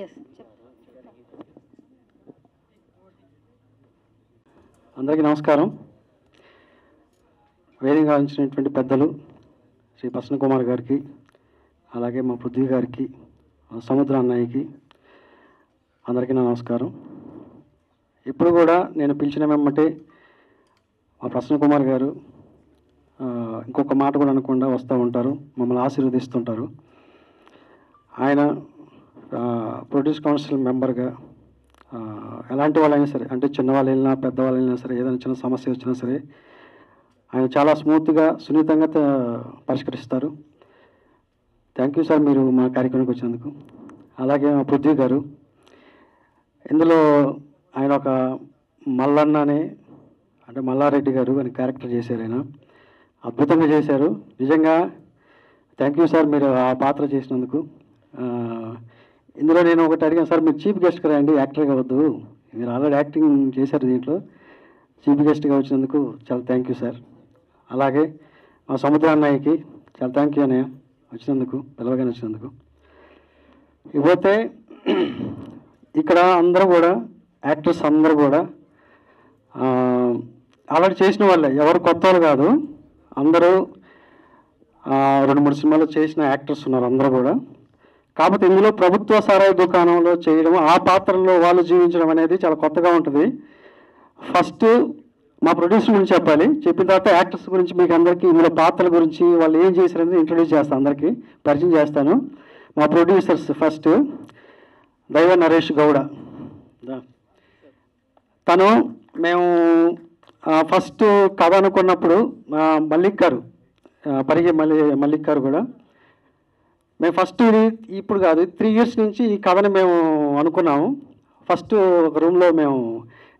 Yes. అందరికీ నమస్కారం. వేదిక ఆలోచించినటువంటి పెద్దలు శ్రీ ప్రసన్న కుమార్ గారికి, అలాగే మా పృథ్వీ గారికి, సముద్ర అన్నయ్యకి అందరికీ నా నమస్కారం. ఇప్పుడు కూడా నేను పిలిచిన వెంబటే మా ప్రసన్న కుమార్ గారు ఇంకొక మాట కూడా అనకుండా వస్తూ ఉంటారు, మమ్మల్ని ఆశీర్వదిస్తుంటారు. ఆయన ప్రొడ్యూస్ కౌన్సిల్ మెంబర్గా ఎలాంటి వాళ్ళైనా సరే, అంటే చిన్నవాళ్ళు వెళ్ళినా పెద్దవాళ్ళు వెళ్ళినా సరే, ఏదైనా చిన్న సమస్య వచ్చినా సరే ఆయన చాలా స్మూత్గా సున్నితంగా పరిష్కరిస్తారు. థ్యాంక్ యూ సార్ మీరు మా కార్యక్రమానికి వచ్చినందుకు. అలాగే మా పృథ్వీ గారు, ఇందులో ఆయన ఒక మల్లన్న అని, అంటే మల్లారెడ్డి గారు అని క్యారెక్టర్ చేశారు. ఆయన అద్భుతంగా చేశారు. నిజంగా థ్యాంక్ యూ సార్ మీరు ఆ పాత్ర చేసినందుకు. ఇందులో నేను ఒకటి అడిగాను సార్, మీరు చీఫ్ గెస్ట్గా రండి, యాక్టర్గా వద్దు, మీరు ఆల్రెడీ యాక్టింగ్ చేశారు, దీంట్లో చీఫ్ గెస్ట్గా వచ్చినందుకు చాలా థ్యాంక్ యూ సార్. అలాగే మా సముద్ర అన్నయ్యకి చాలా థ్యాంక్ యూ అన్నయ్య వచ్చినందుకు, పిలవగానే వచ్చినందుకు. ఇకపోతే ఇక్కడ అందరూ కూడా యాక్టర్స్ అందరూ కూడా ఆల్రెడీ చేసిన వాళ్ళే, ఎవరు కొత్త వాళ్ళు కాదు, అందరూ 2-3 సినిమాలు చేసిన యాక్టర్స్ ఉన్నారు అందరూ కూడా. కాకపోతే ఇందులో ప్రభుత్వ సారాయి దుకాణంలో చేయడం, ఆ పాత్రలో వాళ్ళు జీవించడం అనేది చాలా కొత్తగా ఉంటుంది. ఫస్ట్ మా ప్రొడ్యూసర్ గురించి చెప్పాలి, చెప్పిన తర్వాత యాక్టర్స్ గురించి మీకు అందరికీ ఇందులో పాత్రల గురించి వాళ్ళు ఏం చేశారనేది ఇంట్రొడ్యూస్ చేస్తాను, అందరికీ పరిచయం చేస్తాను. మా ప్రొడ్యూసర్స్ ఫస్ట్ దైవ నరేష్ గౌడ. తను మేము ఫస్ట్ కథ అనుకున్నప్పుడు మల్లిక్ గారు, పరిగే మల్లిక్ గారు కూడా, మేము ఫస్ట్ ఇది ఇప్పుడు కాదు 3 years నుంచి ఈ కథని మేము అనుకున్నాము. ఫస్ట్ ఒక రూమ్లో మేము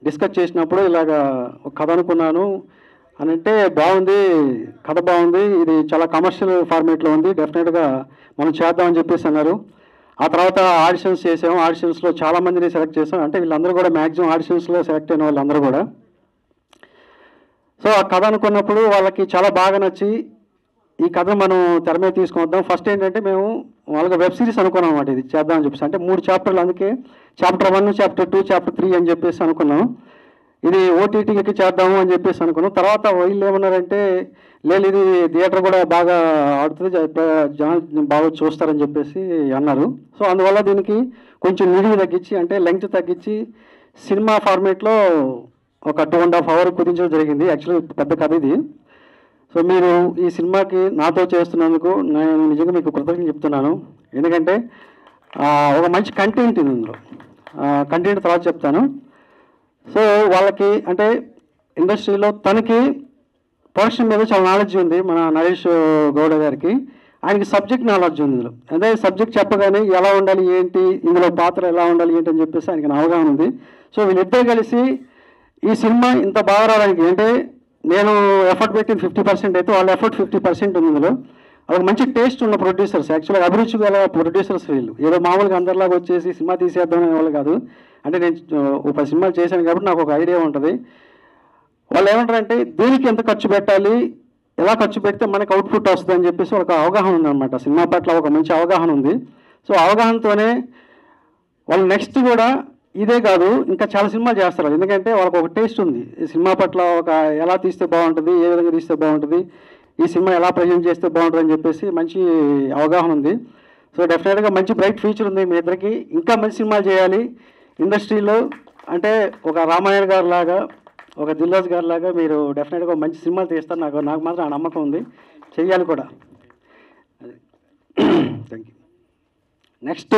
డిస్కస్ చేసినప్పుడు ఇలాగా ఒక కథ అనుకున్నాను అని అంటే, బాగుంది కథ, బాగుంది, ఇది చాలా కమర్షియల్ ఫార్మేట్లో ఉంది, డెఫినెట్గా మనం చేద్దామని చెప్పేసి అన్నారు. ఆ తర్వాత ఆడిషన్స్ చేసాము, ఆడిషన్స్లో చాలామందిని సెలెక్ట్ చేసాం, అంటే వీళ్ళందరూ కూడా మ్యాక్సిమం ఆడిషన్స్లో సెలెక్ట్ అయిన వాళ్ళందరూ కూడా. సో ఆ కథ అనుకున్నప్పుడు వాళ్ళకి చాలా బాగా నచ్చి ఈ కథ మనం తెర మీద తీసుకొద్దాం. ఫస్ట్ ఏంటంటే మేము వాళ్ళకి వెబ్ సిరీస్ అనుకున్నాం అన్నమాట, ఇది చేద్దామని చెప్పేసి. అంటే 3 chapters, అందుకే Chapter 1, Chapter 2, Chapter 3 అని చెప్పేసి అనుకున్నాం. ఇది ఓటీటీకి చేద్దాము అని చెప్పేసి అనుకున్నాం. తర్వాత వీళ్ళు ఏమన్నారంటే, లేదు ఇది థియేటర్ కూడా బాగా ఆడుతుంది, జనాలు బాగా చూస్తారని చెప్పేసి అన్నారు. సో అందువల్ల దీనికి కొంచెం నిడివి తగ్గించి, అంటే లెంగ్త్ తగ్గించి సినిమా ఫార్మేట్లో ఒక 2.5 hours కుదించడం జరిగింది. యాక్చువల్లీ పెద్ద కథ ఇది. సో మీరు ఈ సినిమాకి నాతో చేస్తున్నందుకు నేను నిజంగా మీకు కృతజ్ఞతలు చెప్తున్నాను. ఎందుకంటే ఒక మంచి కంటెంట్ ఉంది ఇందులో, కంటెంట్ తర్వాత చెప్తాను. సో వాళ్ళకి అంటే ఇండస్ట్రీలో తనకి ప్రొడక్షన్ మీద చాలా నాలెడ్జ్ ఉంది, మన నరేష్ గౌడ గారికి. ఆయనకి సబ్జెక్ట్ నాలెడ్జ్ ఉంది ఇందులో. అదే సబ్జెక్ట్ చెప్పగానే ఎలా ఉండాలి ఏంటి, ఇందులో పాత్ర ఎలా ఉండాలి ఏంటి అని చెప్పేసి ఆయనకి అవగాహన ఉంది. సో వీళ్ళిద్దరు కలిసి ఈ సినిమా ఇంత బాగా రావడానికి, అంటే నేను ఎఫర్ట్ పెట్టింది 50% అయితే వాళ్ళ ఎఫర్ట్ 50% ఉంది ఇందులో. వాళ్ళకి మంచి టేస్ట్ ఉన్న ప్రొడ్యూసర్స్, యాక్చువల్గా అభిరుచి గల ప్రొడ్యూసర్స్ వీళ్ళు. ఏదో మామూలుగా అందరిలాగా వచ్చేసి సినిమా తీసేద్దాం అనే వాళ్ళు కాదు. అంటే నేను 10 సినిమాలు చేశాను కాబట్టి నాకు ఒక ఐడియా ఉంటుంది. వాళ్ళు ఏమంటారంటే దీనికి ఎంత ఖర్చు పెట్టాలి, ఎలా ఖర్చు పెడితే మనకు అవుట్పుట్ వస్తుంది అని చెప్పేసి ఒక అవగాహన ఉందన్నమాట. సినిమా పట్ల ఒక మంచి అవగాహన ఉంది. సో అవగాహనతోనే వాళ్ళు నెక్స్ట్ కూడా ఇదే కాదు ఇంకా చాలా సినిమాలు చేస్తారు. ఎందుకంటే వాళ్ళకి ఒక టేస్ట్ ఉంది ఈ సినిమా పట్ల, ఒక ఎలా తీస్తే బాగుంటుంది, ఏ విధంగా తీస్తే బాగుంటుంది, ఈ సినిమా ఎలా ప్రజెంట్ చేస్తే బాగుంటుంది అని చెప్పేసి మంచి అవగాహన ఉంది. సో డెఫినెట్గా మంచి బ్రైట్ ఫ్యూచర్ ఉంది మీ ఇద్దరికి. ఇంకా మంచి సినిమాలు చేయాలి ఇండస్ట్రీలో. అంటే ఒక రామాయణ గారు లాగా, ఒక దిల్రాజు గారు లాగా మీరు డెఫినెట్గా మంచి సినిమాలు తీస్తారు. నాకు మాత్రం ఆ నమ్మకం ఉంది, చెయ్యాలి కూడా. Thank you. నెక్స్ట్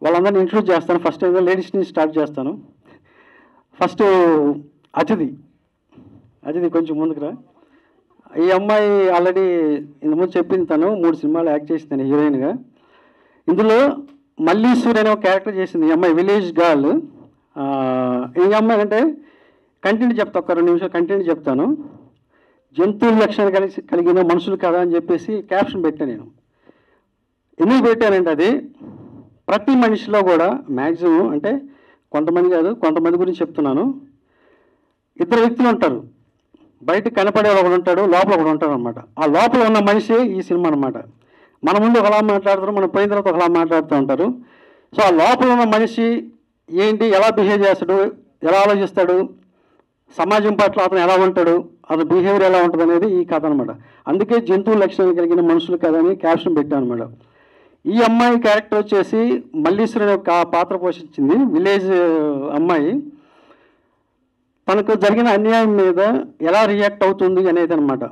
వాళ్ళందరినీ ఇంట్రొడ్యూస్ చేస్తాను. ఫస్ట్ ఏదో లేడీస్ నుంచి స్టార్ట్ చేస్తాను. ఫస్ట్ అతిథి కొంచెం ముందుకురా. ఈ అమ్మాయి ఆల్రెడీ ఇంతకుముందు చెప్పింది, తను 3 సినిమాలు యాక్ట్ చేసింది హీరోయిన్గా. ఇందులో మల్లీశ్వరి అనే ఒక క్యారెక్టర్ చేసింది ఈ అమ్మాయి, విలేజ్ గర్ల్. ఈ అమ్మాయి అంటే కంటెంట్ చెప్తా, ఒక 2 నిమిషాలు కంటెంట్ చెప్తాను. జంతువుల లక్షణాలు కలిగిన మనుషులు కదా అని చెప్పేసి క్యాప్షన్ పెట్టాను నేను. ఎందుకు పెట్టానంటే అది ప్రతి మనిషిలో కూడా మ్యాక్సిమం, అంటే కొంతమంది కాదు కొంతమంది గురించి చెప్తున్నాను, 2 వ్యక్తులు ఉంటారు. బయట కనపడే ఒకడు ఉంటాడు, లోపల ఒకడు ఉంటాడు అనమాట. ఆ లోపల ఉన్న మనిషి ఈ సినిమా అనమాట. మన ముందు ఒకలా మాట్లాడతారు, మనం పోయిన తర్వాత ఒకలా మాట్లాడుతూ ఉంటారు. సో ఆ లోపల ఉన్న మనిషి ఏంటి, ఎలా బిహేవ్ చేస్తాడు, ఎలా ఆలోచిస్తాడు, సమాజం పట్ల అతను ఎలా ఉంటాడు, అతని బిహేవియర్ ఎలా ఉంటుంది అనేది ఈ కథ అనమాట. అందుకే జంతువు లక్షణాలు కలిగిన మనుషులు కథ అని క్యాప్షన్ పెట్టాను అనమాట. ఈ అమ్మాయి క్యారెక్టర్ వచ్చేసి మల్లీశ్వరుని యొక్క పాత్ర పోషించింది. విలేజ్ అమ్మాయి తనకు జరిగిన అన్యాయం మీద ఎలా రియాక్ట్ అవుతుంది అనేది అనమాట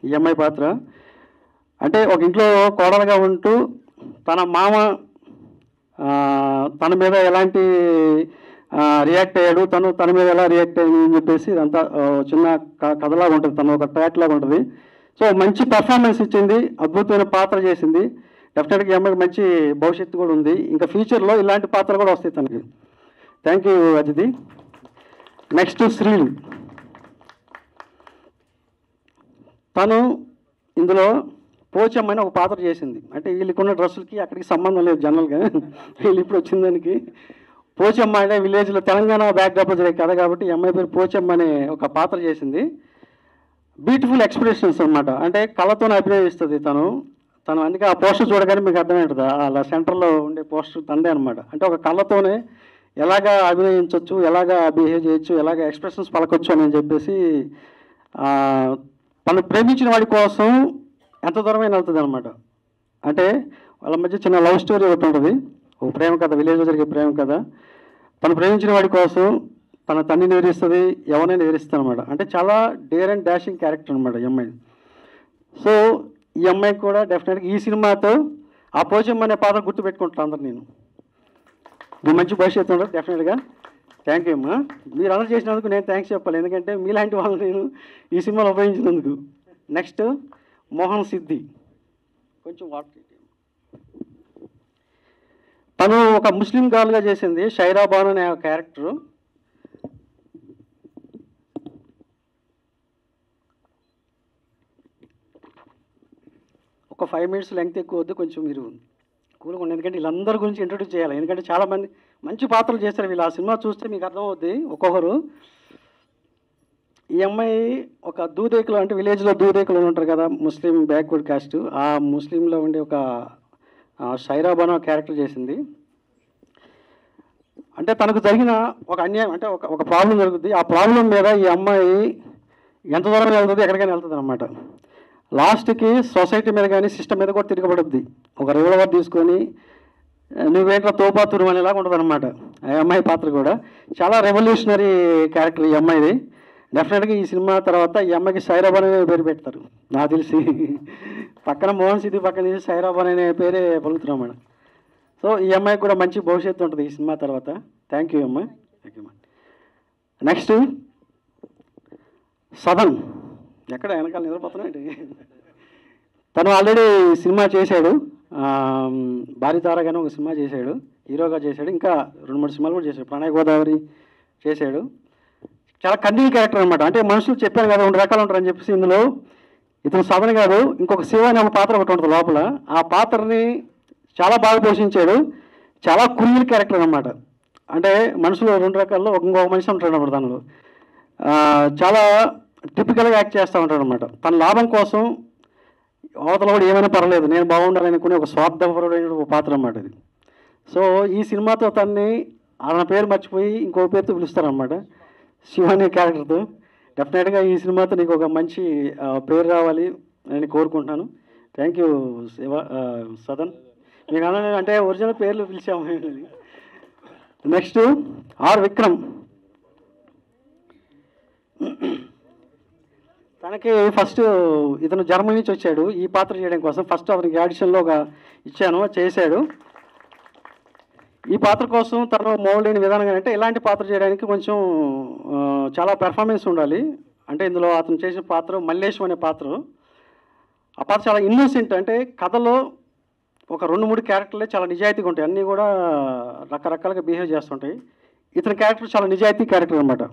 ఈ అమ్మాయి పాత్ర. అంటే ఒక ఇంట్లో కోడలుగా ఉంటూ తన మామ తన మీద ఎలాంటి రియాక్ట్ అయ్యాడు, తన మీద ఎలా రియాక్ట్ అయ్యింది అని చెప్పేసి ఇదంతా చిన్న కథలాగా ఉంటుంది, తను ఒక ట్రాక్ లాగా ఉంటుంది. సో మంచి పర్ఫార్మెన్స్ ఇచ్చింది, అద్భుతమైన పాత్ర చేసింది. డెఫినెట్గా ఈ అమ్మాయికి మంచి భవిష్యత్తు కూడా ఉంది. ఇంకా ఫ్యూచర్లో ఇలాంటి పాత్రలు కూడా వస్తాయి తనకి. Thank you Ajithi. Next Srilu. తను ఇందులో పోచమ్మని ఒక పాత్ర చేసింది. అంటే వీళ్ళకున్న డ్రెస్సులకి అక్కడికి సంబంధం లేదు జనరల్గా, వీళ్ళు ఇప్పుడు వచ్చిన దానికి. పోచమ్మ అంటే విలేజ్లో తెలంగాణ బ్యాక్డ్రాప్లో జరిగే కథ కాబట్టి ఈ అమ్మాయి పేరు పోచమ్మ అనే ఒక పాత్ర చేసింది. బ్యూటిఫుల్ ఎక్స్ప్రెషన్స్ అనమాట, అంటే కళతోనే అభినయిస్తుంది తను. అందుకే ఆ పోస్టర్ చూడగానే మీకు అర్థమవుతుంది, అలా సెంటర్లో ఉండే పోస్టర్ తందే అనమాట. అంటే ఒక కళ్ళతోనే ఎలాగా అభినయించవచ్చు, ఎలాగా బిహేవ్ చేయొచ్చు, ఎలాగ ఎక్స్ప్రెషన్స్ పలకొచ్చు అని చెప్పేసి తను ప్రేమించిన వాడి కోసం ఎంత దూరమైన వెళ్తుంది అనమాట. అంటే వాళ్ళ మధ్య చిన్న లవ్ స్టోరీ ఒకటి ఉంటుంది, ఒక ప్రేమ కథ, విలేజ్లో జరిగే ప్రేమ కథ. తను ప్రేమించిన వాడి కోసం తన తండ్రిని ఎదిరిస్తుంది, ఎవరైనా ఎదిరిస్తుంది అనమాట. అంటే చాలా డేర్ అండ్ డాషింగ్ క్యారెక్టర్ అనమాట ఈ అమ్మాయి. సో ఈ అమ్మాయికి కూడా డెఫినెట్గా ఈ సినిమాతో ఆ పోచమ్మ అనే పాత్ర గుర్తుపెట్టుకుంటాను అందరు. నేను మంచి భవిష్యత్తు ఉండదు డెఫినెట్గా. థ్యాంక్ యూ అమ్మా. మీరు అందరూ చేసినందుకు నేను థ్యాంక్స్ చెప్పాలి, ఎందుకంటే మీలాంటి వాళ్ళు నేను ఈ సినిమాలో ఉపయోగించినందుకు. నెక్స్ట్ మోహన్ సిద్ధి. కొంచెం వాటర్. తను ఒక ముస్లిం గర్ల్గా చేసింది షైరా బాను అనే క్యారెక్టరు. ఒక 5 minutes లెంగ్త్ ఎక్కువ వద్దు, కొంచెం మీరు కూల్గా ఉండి, ఎందుకంటే వీళ్ళందరి గురించి ఇంట్రొడ్యూస్ చేయాలి. ఎందుకంటే చాలామంది మంచి పాత్రలు చేస్తారు వీళ్ళు. ఆ సినిమా చూస్తే మీకు అర్థమవుద్ది ఒక్కొక్కరు. ఈ అమ్మాయి ఒక దూదేకులు, అంటే విలేజ్లో దూదేకులు ఉంటారు కదా, ముస్లిం బ్యాక్వర్డ్ కాస్ట్, ఆ ముస్లింలో ఉండే ఒక షైరా బాను క్యారెక్టర్ చేసింది. అంటే తనకు జరిగిన ఒక అన్యాయం, అంటే ఒక ప్రాబ్లం జరుగుతుంది. ఆ ప్రాబ్లం మీద ఈ అమ్మాయి ఎంత దూరం వెళ్తుంది, ఎక్కడికైనా వెళ్తుంది అనమాట. లాస్ట్కి సొసైటీ మీద కానీ సిస్టమ్ మీద కూడా తిరగబడుద్ది. ఒక రివల్వర్ తీసుకొని నువ్వేంట్లో తోపాతురు అనేలాగా ఉంటుంది అనమాట ఆ అమ్మాయి పాత్ర కూడా. చాలా రెవల్యూషనరీ క్యారెక్టర్ ఈ అమ్మాయిది. డెఫినెట్గా ఈ సినిమా తర్వాత ఈ అమ్మాయికి సైరాబాన్ అనే పేరు పెడతారు నాకు తెలిసి. పక్కన మోహన్ సిద్ధి పక్కన తీసి సైరాబాన్ అనే పేరే పలుకుతున్నాం మేడం. సో ఈ అమ్మాయికి కూడా మంచి భవిష్యత్తు ఉంటుంది ఈ సినిమా తర్వాత. థ్యాంక్ యూ అమ్మాయి. థ్యాంక్ యూ అమ్మా. నెక్స్ట్ సదన్. ఎక్కడ వెనకాల నిద్రపోతున్నాడు. తను ఆల్రెడీ సినిమా చేశాడు, భారీతారగానే ఒక సినిమా చేశాడు, హీరోగా చేశాడు. ఇంకా 2-3 సినిమాలు కూడా చేశాడు, ప్రణయ్ గోదావరి చేశాడు. చాలా కన్నీల్ క్యారెక్టర్ అనమాట. అంటే మనుషులు చెప్పాను కదా 2 రకాలు ఉంటారని చెప్పేసి, ఇందులో ఇతను సదన్ కాదు, ఇంకొక శివ అనే ఒక పాత్ర ఒకటి ఉంటుంది లోపల. ఆ పాత్రని చాలా బాగా పోషించాడు. చాలా కుర్రీల్ క్యారెక్టర్ అనమాట. అంటే మనుషులు 2 రకాల్లో ఇంకొక మనిషి ఉంటాడు అన్నమాట దానిలో. చాలా టిపికల్గా యాక్ట్ చేస్తూ ఉంటాడు అనమాట. తన లాభం కోసం అవతల కూడా ఏమైనా పర్లేదు, నేను బాగుండాలనుకునే ఒక స్వార్థపరుడైన ఒక పాత్ర అన్నమాట ఇది. సో ఈ సినిమాతో తన్ని ఆయన పేరు మర్చిపోయి ఇంకో పేరుతో పిలుస్తారనమాట, శివ అనే క్యారెక్టర్తో. డెఫినెట్గా ఈ సినిమాతో నీకు ఒక మంచి పేరు రావాలి అని కోరుకుంటున్నాను. Thank you Shiva Sadan. మీకు అంటే ఒరిజినల్ పేర్లు పిలిచాము. Next are Vikram. తనకి ఫస్ట్ ఇతను జర్మనీ నుంచి వచ్చాడు ఈ పాత్ర చేయడం కోసం. ఫస్ట్ అతనికి ఆడిషన్లో ఇచ్చాను, చేశాడు. ఈ పాత్ర కోసం తను మోల్డ్ అయిన విధానంగా, అంటే ఇలాంటి పాత్ర చేయడానికి కొంచెం చాలా పెర్ఫార్మెన్స్ ఉండాలి. అంటే ఇందులో అతను చేసిన పాత్ర మల్లేశం అనే పాత్ర. ఆ పాత్ర చాలా ఇన్నోసెంట్, అంటే కథలో ఒక 2-3 క్యారెక్టర్లే చాలా నిజాయితీగా ఉంటాయి, అన్నీ కూడా రకరకాలుగా బిహేవ్ చేస్తుంటాయి. ఇతని క్యారెక్టర్ చాలా నిజాయితీ క్యారెక్టర్ అనమాట.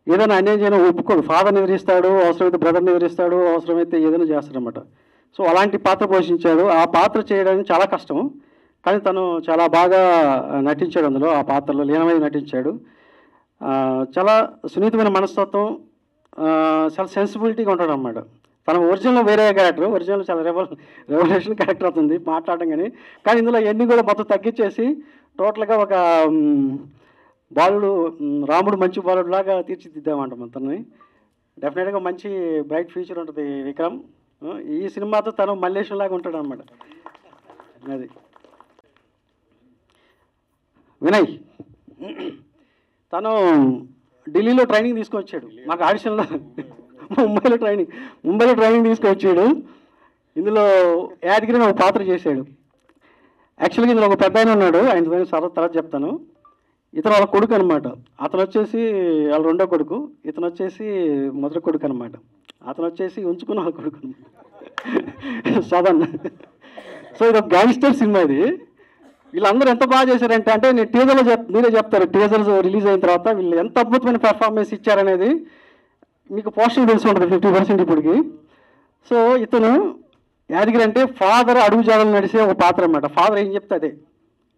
ఏదైనా అన్యాయం చేయడం ఒప్పుకోడు. ఫాదర్ని ఎదిరిస్తాడు, అవసరమైతే బ్రదర్ని ఎదిరిస్తాడు, అవసరమైతే ఏదైనా చేస్తాడనమాట. సో అలాంటి పాత్ర పోషించాడు. ఆ పాత్ర చేయడానికి చాలా కష్టం, కానీ తను చాలా బాగా నటించాడు అందులో. ఆ పాత్రలో లీనమై నటించాడు. చాలా సున్నితమైన మనస్తత్వం, చాలా సెన్సిబిలిటీగా ఉంటాడు అనమాట. తన ఒరిజినల్ వేరే క్యారెక్టర్, ఒరిజినల్ చాలా రెవల్యూషన్ క్యారెక్టర్ అవుతుంది మాట్లాడడం. కానీ ఇందులో ఎన్ని కూడా మొత్తం తగ్గించేసి టోటల్గా ఒక బాలుడు రాముడు మంచి బాలుడు లాగా తీర్చిదిద్దామంట మొత్తాన్ని. డెఫినెట్గా మంచి బ్రైట్ ఫ్యూచర్ ఉంటుంది విక్రమ్. ఈ సినిమాతో తను మల్లేశం లాగా ఉంటాడు అనమాట. అది వినయ్ తను ఢిల్లీలో ట్రైనింగ్ తీసుకొచ్చాడు మాకు ఆడిషన్లో. ముంబైలో ట్రైనింగ్ తీసుకొచ్చాడు. ఇందులో యాదగిరిని ఒక పాత్ర చేశాడు. యాక్చువల్గా ఇందులో ఒక పెద్ద ఆయన ఉన్నాడు, ఆయన తర్వాత చెప్తాను. ఇతను వాళ్ళ కొడుకు అనమాట. అతను వచ్చేసి వాళ్ళ రెండో కొడుకు, ఇతను వచ్చేసి మొదటి కొడుకు అనమాట. అతను వచ్చేసి ఉంచుకున్న వాళ్ళ కొడుకు అనమాట, సదన్. సో ఇది ఒక గ్యాంగ్స్టర్ సినిమా. ఇది వీళ్ళందరూ ఎంత బాగా చేశారంటే, అంటే నేను టీజర్లో మీరే చెప్తారు, టీజర్స్ రిలీజ్ అయిన తర్వాత వీళ్ళు ఎంత అద్భుతమైన పెర్ఫార్మెన్స్ ఇచ్చారనేది మీకు పోస్టర్ తెలిసి ఉంటుంది 50% ఇప్పటికి. సో ఇతను యాదగిరి అంటే ఫాదర్ అడుగు జాడలు నడిసే ఒక పాత్ర అనమాట. ఫాదర్ ఏం చెప్తే అదే.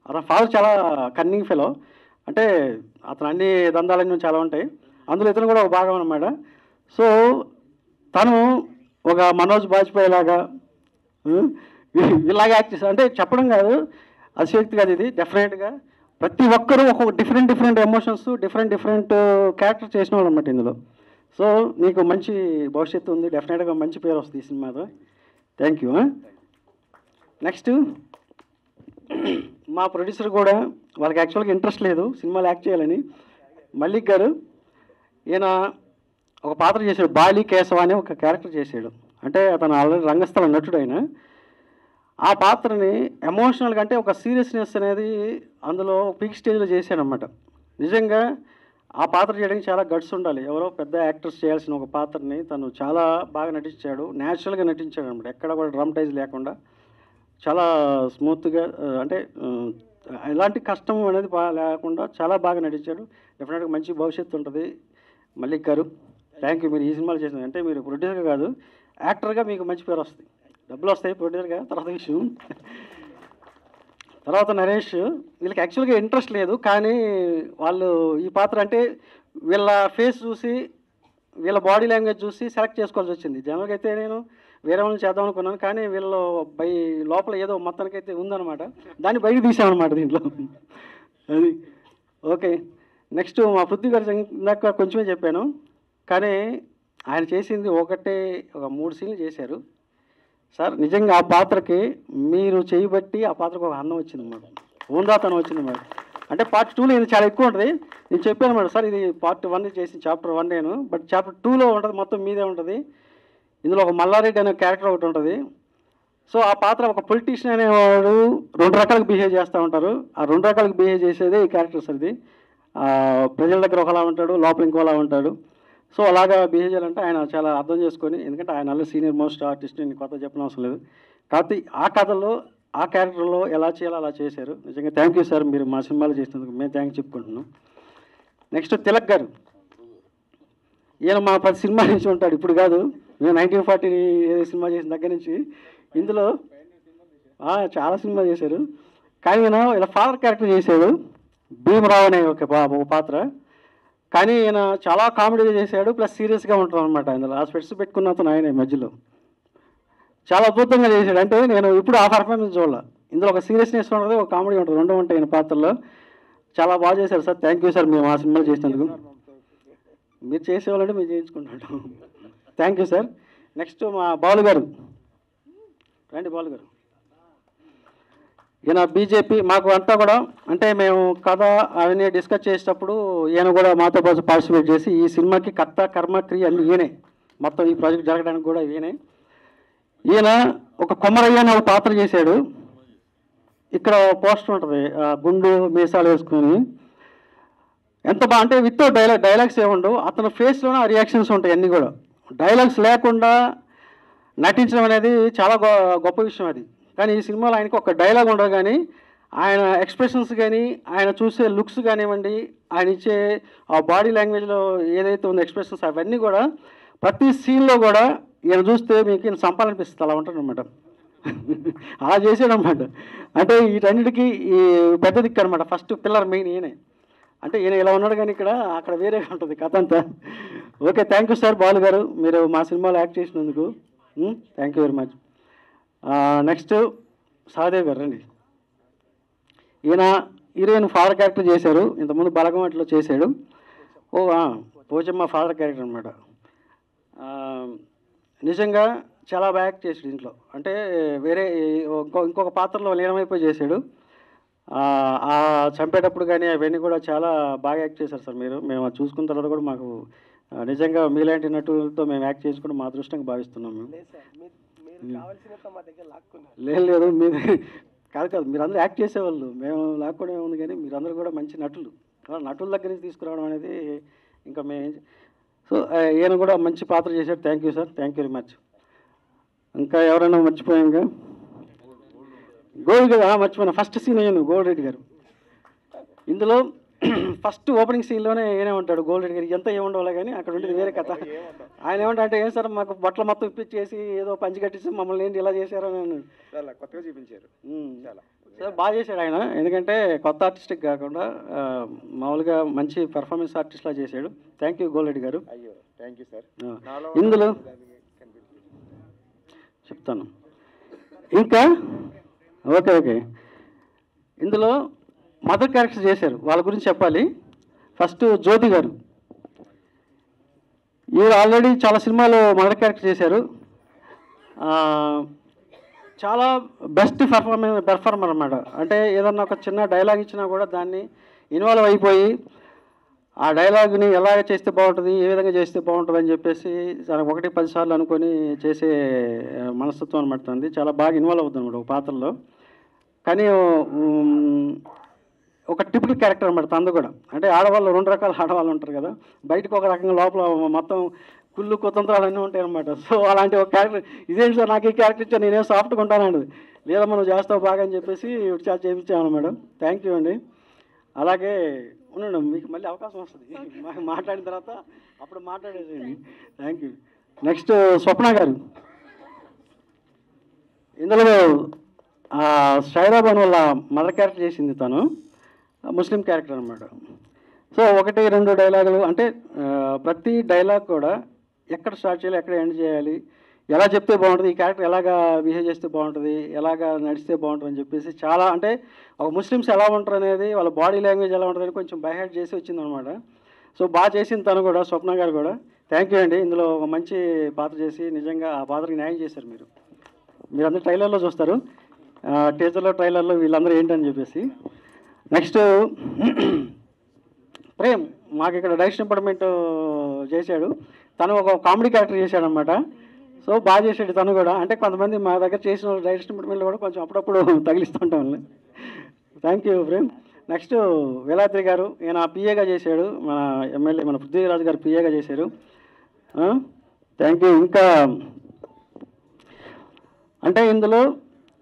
అతను ఫాదర్ చాలా కన్నింగ్ ఫెలో, అంటే అతను అన్ని దందాలన్నీ చాలా ఉంటాయి, అందులో ఇతను కూడా ఒక భాగం అనమాట. సో తను ఒక మనోజ్ బాజ్పేయి లాగా ఇలాగా యాక్ట్ చేస్తారు. అంటే చెప్పడం కాదు, అతిశక్తి కాదు ఇది. డెఫినెట్గా ప్రతి ఒక్కరూ ఒక్కొక్క డిఫరెంట్ ఎమోషన్స్, డిఫరెంట్ క్యారెక్టర్ చేసిన వాళ్ళు అనమాట ఇందులో. సో నీకు మంచి భవిష్యత్తు ఉంది, డెఫినెట్గా మంచి పేరు వస్తుంది ఈ సినిమాతో. Thank you. నెక్స్ట్ మా ప్రొడ్యూసర్ కూడా, వాళ్ళకి యాక్చువల్గా ఇంట్రెస్ట్ లేదు సినిమాలో యాక్ట్ చేయాలని, మల్లిక్ గారు. ఈయన ఒక పాత్ర చేశాడు, బాలి కేశవ అనే ఒక క్యారెక్టర్ చేశాడు. అంటే అతను ఆల్రెడీ రంగస్థల నటుడు. ఆయన ఆ పాత్రని ఎమోషనల్గా, అంటే ఒక సీరియస్నెస్ అనేది అందులో పీక్ స్టేజ్లో చేశాడనమాట. నిజంగా ఆ పాత్ర చేయడానికి చాలా గట్స్ ఉండాలి. ఎవరో పెద్ద యాక్టర్స్ చేయాల్సిన ఒక పాత్రని తను చాలా బాగా నటించాడు, న్యాచురల్గా నటించాడు అనమాట. ఎక్కడ కూడా డ్రామటైజ్ లేకుండా చాలా స్మూత్గా, అంటే ఎలాంటి కష్టం అనేది లేకుండా చాలా బాగా నటించాడు. డెఫినెట్గా మంచి భవిష్యత్తు ఉంటుంది మల్లిక్ గారు. Thank you. మీరు ఈ సినిమాలు చేసిన, అంటే మీరు ప్రొడ్యూసర్గా కాదు, యాక్టర్గా మీకు మంచి పేరు వస్తుంది, డబ్బులు వస్తాయి ప్రొడ్యూసర్గా. తర్వాత విషయం, తర్వాత నరేష్. వీళ్ళకి యాక్చువల్గా ఇంట్రెస్ట్ లేదు, కానీ వాళ్ళు ఈ పాత్ర అంటే వీళ్ళ ఫేస్ చూసి, వీళ్ళ బాడీ లాంగ్వేజ్ చూసి సెలెక్ట్ చేసుకోవాల్సి వచ్చింది. జనరల్గా అయితే నేను వేరే వాళ్ళని చేద్దాం అనుకున్నాను, కానీ వీళ్ళు లోపల ఏదో మొత్తానికైతే ఉందన్నమాట, దాన్ని బయటకు తీసామన్నమాట దీంట్లో. అది ఓకే. నెక్స్ట్ మా పృథ్వీ గారు ఇందాక కొంచెమే చెప్పాను, కానీ ఆయన చేసింది ఒక 3 సీన్లు చేశారు సార్. నిజంగా ఆ పాత్రకి మీరు చేయబట్టి ఆ పాత్రకు ఒక అందం వచ్చిందన్నమాట, ఉందాతనం వచ్చిందన్నమాట. అంటే పార్ట్ 2లో ఇది చాలా ఎక్కువ ఉంటుంది. నేను చెప్పాను అన్నమాట, సార్ ఇది పార్ట్ 1 చేసి చాప్టర్ 1 నేను, బట్ చాప్టర్ 2లో ఉంటుంది, మొత్తం మీదే ఉంటుంది. ఇందులో ఒక మల్లారెడ్డి అనే క్యారెక్టర్ ఒకటి ఉంటుంది. సో ఆ పాత్ర ఒక పొలిటీషియన్ అనేవాడు 2 రకాలుగా బిహేవ్ చేస్తూ ఉంటారు. ఆ 2 రకాలుగా బిహేవ్ చేసేదే ఈ క్యారెక్టర్ సార్. ఇది ప్రజల దగ్గర ఒకలా ఉంటాడు, లోపల ఇంకోలా ఉంటాడు. సో అలాగా బిహేవ్ చేయాలంటే ఆయన చాలా అర్థం చేసుకొని, ఎందుకంటే ఆయన సీనియర్ మోస్ట్ ఆర్టిస్ట్, నేను కొత్త చెప్పిన అవసరం లేదు. కాబట్టి ఆ కథలో, ఆ క్యారెక్టర్లో ఎలా చేయాలో అలా చేశారు. నిజంగా థ్యాంక్ యూ సార్, మీరు మా సినిమాలు చేసినందుకు మేము థ్యాంక్స్ చెప్పుకుంటున్నాం. నెక్స్ట్ తిలక్ గారు. ఈయన మా 10 సినిమా నుంచి ఉంటాడు, ఇప్పుడు కాదు, నేను 1940 సినిమా చేసిన దగ్గర నుంచి. ఇందులో చాలా సినిమా చేశారు, కానీ ఈయన ఇలా ఫాదర్ క్యారెక్టర్ చేశాడు, భీమరావు అనే ఒక పాత్ర. కానీ ఈయన చాలా కామెడీగా చేశాడు, ప్లస్ సీరియస్గా ఉంటాడు అనమాట. ఇందులో ఆ స్పెట్స్ పెట్టుకున్న అతను ఆయన మధ్యలో చాలా అద్భుతంగా చేశాడు. అంటే నేను ఇప్పుడు ఆ పర్ఫార్మెన్స్ చూడాల. ఇందులో ఒక సీరియస్నెస్ ఉంటుంది, ఒక కామెడీ ఉంటుంది, 2 ఉంటాయి ఈయన పాత్రలో. చాలా బాగా చేశారు సార్. థ్యాంక్ యూ సార్, మేము ఆ సినిమాలు చేసినందుకు. మీరు చేసేవాళ్ళంటే మేము చేయించుకుంటాం. Thank you sir. నెక్స్ట్ మా బాలు గారు. రండి బాలు గారు. ఈయన బీజేపీ మాకు అంతా కూడా, అంటే మేము కథ అవన్నీ డిస్కస్ చేసేటప్పుడు ఈయన కూడా మాతో పాటు పార్టిసిపేట్ చేసి, ఈ సినిమాకి కర్త కర్మ క్రియ అన్ని ఈయనే, మొత్తం ఈ ప్రాజెక్ట్ జరగడానికి కూడా ఈయనే. ఈయన ఒక కొమ్మరయ్య అనే ఒక పాత్ర చేశాడు. ఇక్కడ పోస్టర్ ఉంటుంది, గుండు మీసాలు వేసుకొని, ఎంత బాగా అంటే వితౌట్ డైలాగ్స్ ఏముండవు, అతని ఫేస్లోనే ఆ రియాక్షన్స్ ఉంటాయి అన్నీ కూడా. డైలాగ్స్ లేకుండా నటించడం అనేది చాలా గొప్ప విషయం అది. కానీ ఈ సినిమాలో ఆయనకి ఒక డైలాగ్ ఉండదు, కానీ ఆయన ఎక్స్ప్రెషన్స్ కానీ, ఆయన చూసే లుక్స్ కానివ్వండి, ఆయన ఇచ్చే ఆ బాడీ లాంగ్వేజ్లో ఏదైతే ఉందో ఎక్స్ప్రెషన్స్, అవన్నీ కూడా ప్రతి సీన్లో కూడా ఈయన చూస్తే మీకు ఈయన సంపాలనిపిస్తుంది, అలా ఉంటాడు అనమాట. అలా చేసాడు అనమాట. అంటే వీటన్నిటికీ ఈ పెద్ద దిక్కు అనమాట, ఫస్ట్ పిల్లర్ మెయిన్ ఈయనే. అంటే ఈయన ఇలా ఉన్నాడు, కానీ అక్కడ వేరేగా ఉంటుంది కథ అంతా. Okay, thank you sir Balu గారు, మీరు మా సినిమాలో యాక్ట్ చేసినందుకు thank you very much. Next Sahadev గారు రండి. ఈయన హీరోయిన్ ఫాదర్ క్యారెక్టర్ చేశారు, ఇంతకుముందు బలగమాటలో చేశాడు. పోచమ్మ ఫాదర్ క్యారెక్టర్ అనమాట. నిజంగా చాలా బాగా యాక్ట్ చేసాడు దీంట్లో. అంటే వేరే ఇంకొక పాత్రలో లీనమైపోయి చేశాడు. చంపేటప్పుడు కానీ అవన్నీ కూడా చాలా బాగా యాక్ట్ చేశారు సార్ మీరు. మేము అది చూసుకున్న తర్వాత కూడా మాకు నిజంగా మీలాంటి నటులతో మేము యాక్ట్ చేసుకోవడం మా అదృష్టంగా భావిస్తున్నాం మేము. లేదు మీరు కాదు మీరందరూ యాక్ట్ చేసేవాళ్ళు, మేము లాక్కోవడం ఏముంది, కానీ మీరందరూ కూడా మంచి నటులు. నటుల దగ్గర నుంచి తీసుకురావడం అనేది ఇంకా మేము. సో ఈయన కూడా మంచి పాత్ర చేశాడు. Thank you sir, thank you very much. ఇంకా ఎవరైనా మర్చిపోయాక గోల్డ్ గారు మర్చిపోయినా ఫస్ట్ సీన్ అయ్యాను గోల్డ్ రెడ్డి గారు. ఇందులో ఫస్ట్ ఓపెనింగ్ సీన్లోనే ఏనే ఉంటాడు గోల్డ్ రెడ్డి గారు. ఎంత ఏముండవులే కానీ అక్కడ ఉండేది వేరే కథ. ఆయన ఏమంటే ఏం సార్ మాకు బట్టలు మొత్తం ఇప్పించేసి ఏదో పంచి కట్టేసి మమ్మల్ని ఏంటి ఇలా చేశారు అని అన్నాడు. చాలా కొత్తగా చూపించారు, చాలా సార్ బాగా చేశాడు ఆయన. ఎందుకంటే కొత్త ఆర్టిస్ట్కి కాకుండా మామూలుగా మంచి పెర్ఫార్మెన్స్ ఆర్టిస్ట్లా చేశాడు. థ్యాంక్ యూ గోల్డ్ రెడ్డి గారు. అయ్యో థ్యాంక్ యూ సార్. ఇందులో చెప్తాను ఇంకా ఓకే ఇందులో మదర్ క్యారెక్టర్ చేశారు, వాళ్ళ గురించి చెప్పాలి. ఫస్ట్ జ్యోతి గారు, ఈవిడ ఆల్రెడీ చాలా సినిమాలు మదర్ క్యారెక్టర్ చేశారు. చాలా బెస్ట్ పెర్ఫార్మర్ అన్నమాట. అంటే ఏదన్నా ఒక చిన్న డైలాగ్ ఇచ్చినా కూడా దాన్ని ఇన్వాల్వ్ అయిపోయి ఆ డైలాగ్ని ఎలాగ చేస్తే బాగుంటుంది, ఏ విధంగా చేస్తే బాగుంటుంది అని చెప్పేసి చాలా 1-10 సార్లు అనుకొని చేసే మనస్తత్వం అనమాట. చాలా బాగా ఇన్వాల్వ్ అవుతుంది అనమాట ఒక పాత్రలో. కానీ ఒక టిపికల్ క్యారెక్టర్ అనమాట తనది కూడా. అంటే ఆడవాళ్ళు 2 రకాల ఆడవాళ్ళు ఉంటారు కదా, బయటకు ఒక రకంగా లోపల మొత్తం కుళ్ళు కుతంత్రాలు అన్నీ ఉంటాయి అనమాట. సో అలాంటి ఒక క్యారెక్టర్, ఇదేంటి సార్ నాకు ఈ క్యారెక్టర్ ఇచ్చా, నేనే సాఫ్ట్గా ఉంటానండి, లేదా మనం చేస్తావు బాగా అని చెప్పేసి చాలా చేయించాము మేడం. థ్యాంక్ యూ అండి. అలాగే ఉండండి, మీకు మళ్ళీ అవకాశం వస్తుంది మాట్లాడిన తర్వాత అప్పుడు మాట్లాడేసేయండి. Thank you. Next Swapna garu, ఇందులో షైరాబాన్ వల్ల మదర్ క్యారెక్టర్ చేసింది తను, ముస్లిం క్యారెక్టర్ అనమాట. సో 1-2 డైలాగులు, అంటే ప్రతి డైలాగ్ కూడా ఎక్కడ స్టార్ట్ చేయాలి, ఎక్కడ ఎండ్ చేయాలి, ఎలా చెప్తే బాగుంటుంది, ఈ క్యారెక్టర్ ఎలాగా బిహేవ్ చేస్తే బాగుంటుంది, ఎలాగా నడిస్తే బాగుంటుంది అని చెప్పేసి చాలా, అంటే ఒక ముస్లిమ్స్ ఎలా ఉంటారు అనేది, వాళ్ళ బాడీ లాంగ్వేజ్ ఎలా ఉంటుంది అని కొంచెం బైహైడ్ చేసి వచ్చిందనమాట. సో బాగా చేసింది తను కూడా, స్వప్న గారు కూడా. థ్యాంక్ యూ అండి. ఇందులో ఒక మంచి పాత్ర చేసి నిజంగా ఆ పాత్రకి న్యాయం చేశారు మీరు. మీరందరూ ట్రైలర్లో చూస్తారు, టీజర్లో ట్రైలర్లో వీళ్ళందరూ ఏంటని చెప్పేసి. నెక్స్ట్ ప్రేమ్, మాకు ఇక్కడ డైరెక్షన్ డిపార్ట్మెంట్ చేశాడు, తను ఒక కామెడీ క్యారెక్టర్ చేశాడనమాట. సో బాగా చేశాడు తను కూడా. అంటే కొంతమంది మా దగ్గర చేసిన డైరెక్షన్ డిపార్ట్మెంట్లో కూడా కొంచెం అప్పుడప్పుడు తగిలిస్తుంటాం వాళ్ళని. Thank you Prem. Next Veladri గారు, ఈయన పిఏగా చేశాడు, మన ఎమ్మెల్యే మన పృథ్వీరాజు గారు పిఏగా చేశారు. Thank you. ఇంకా అంటే ఇందులో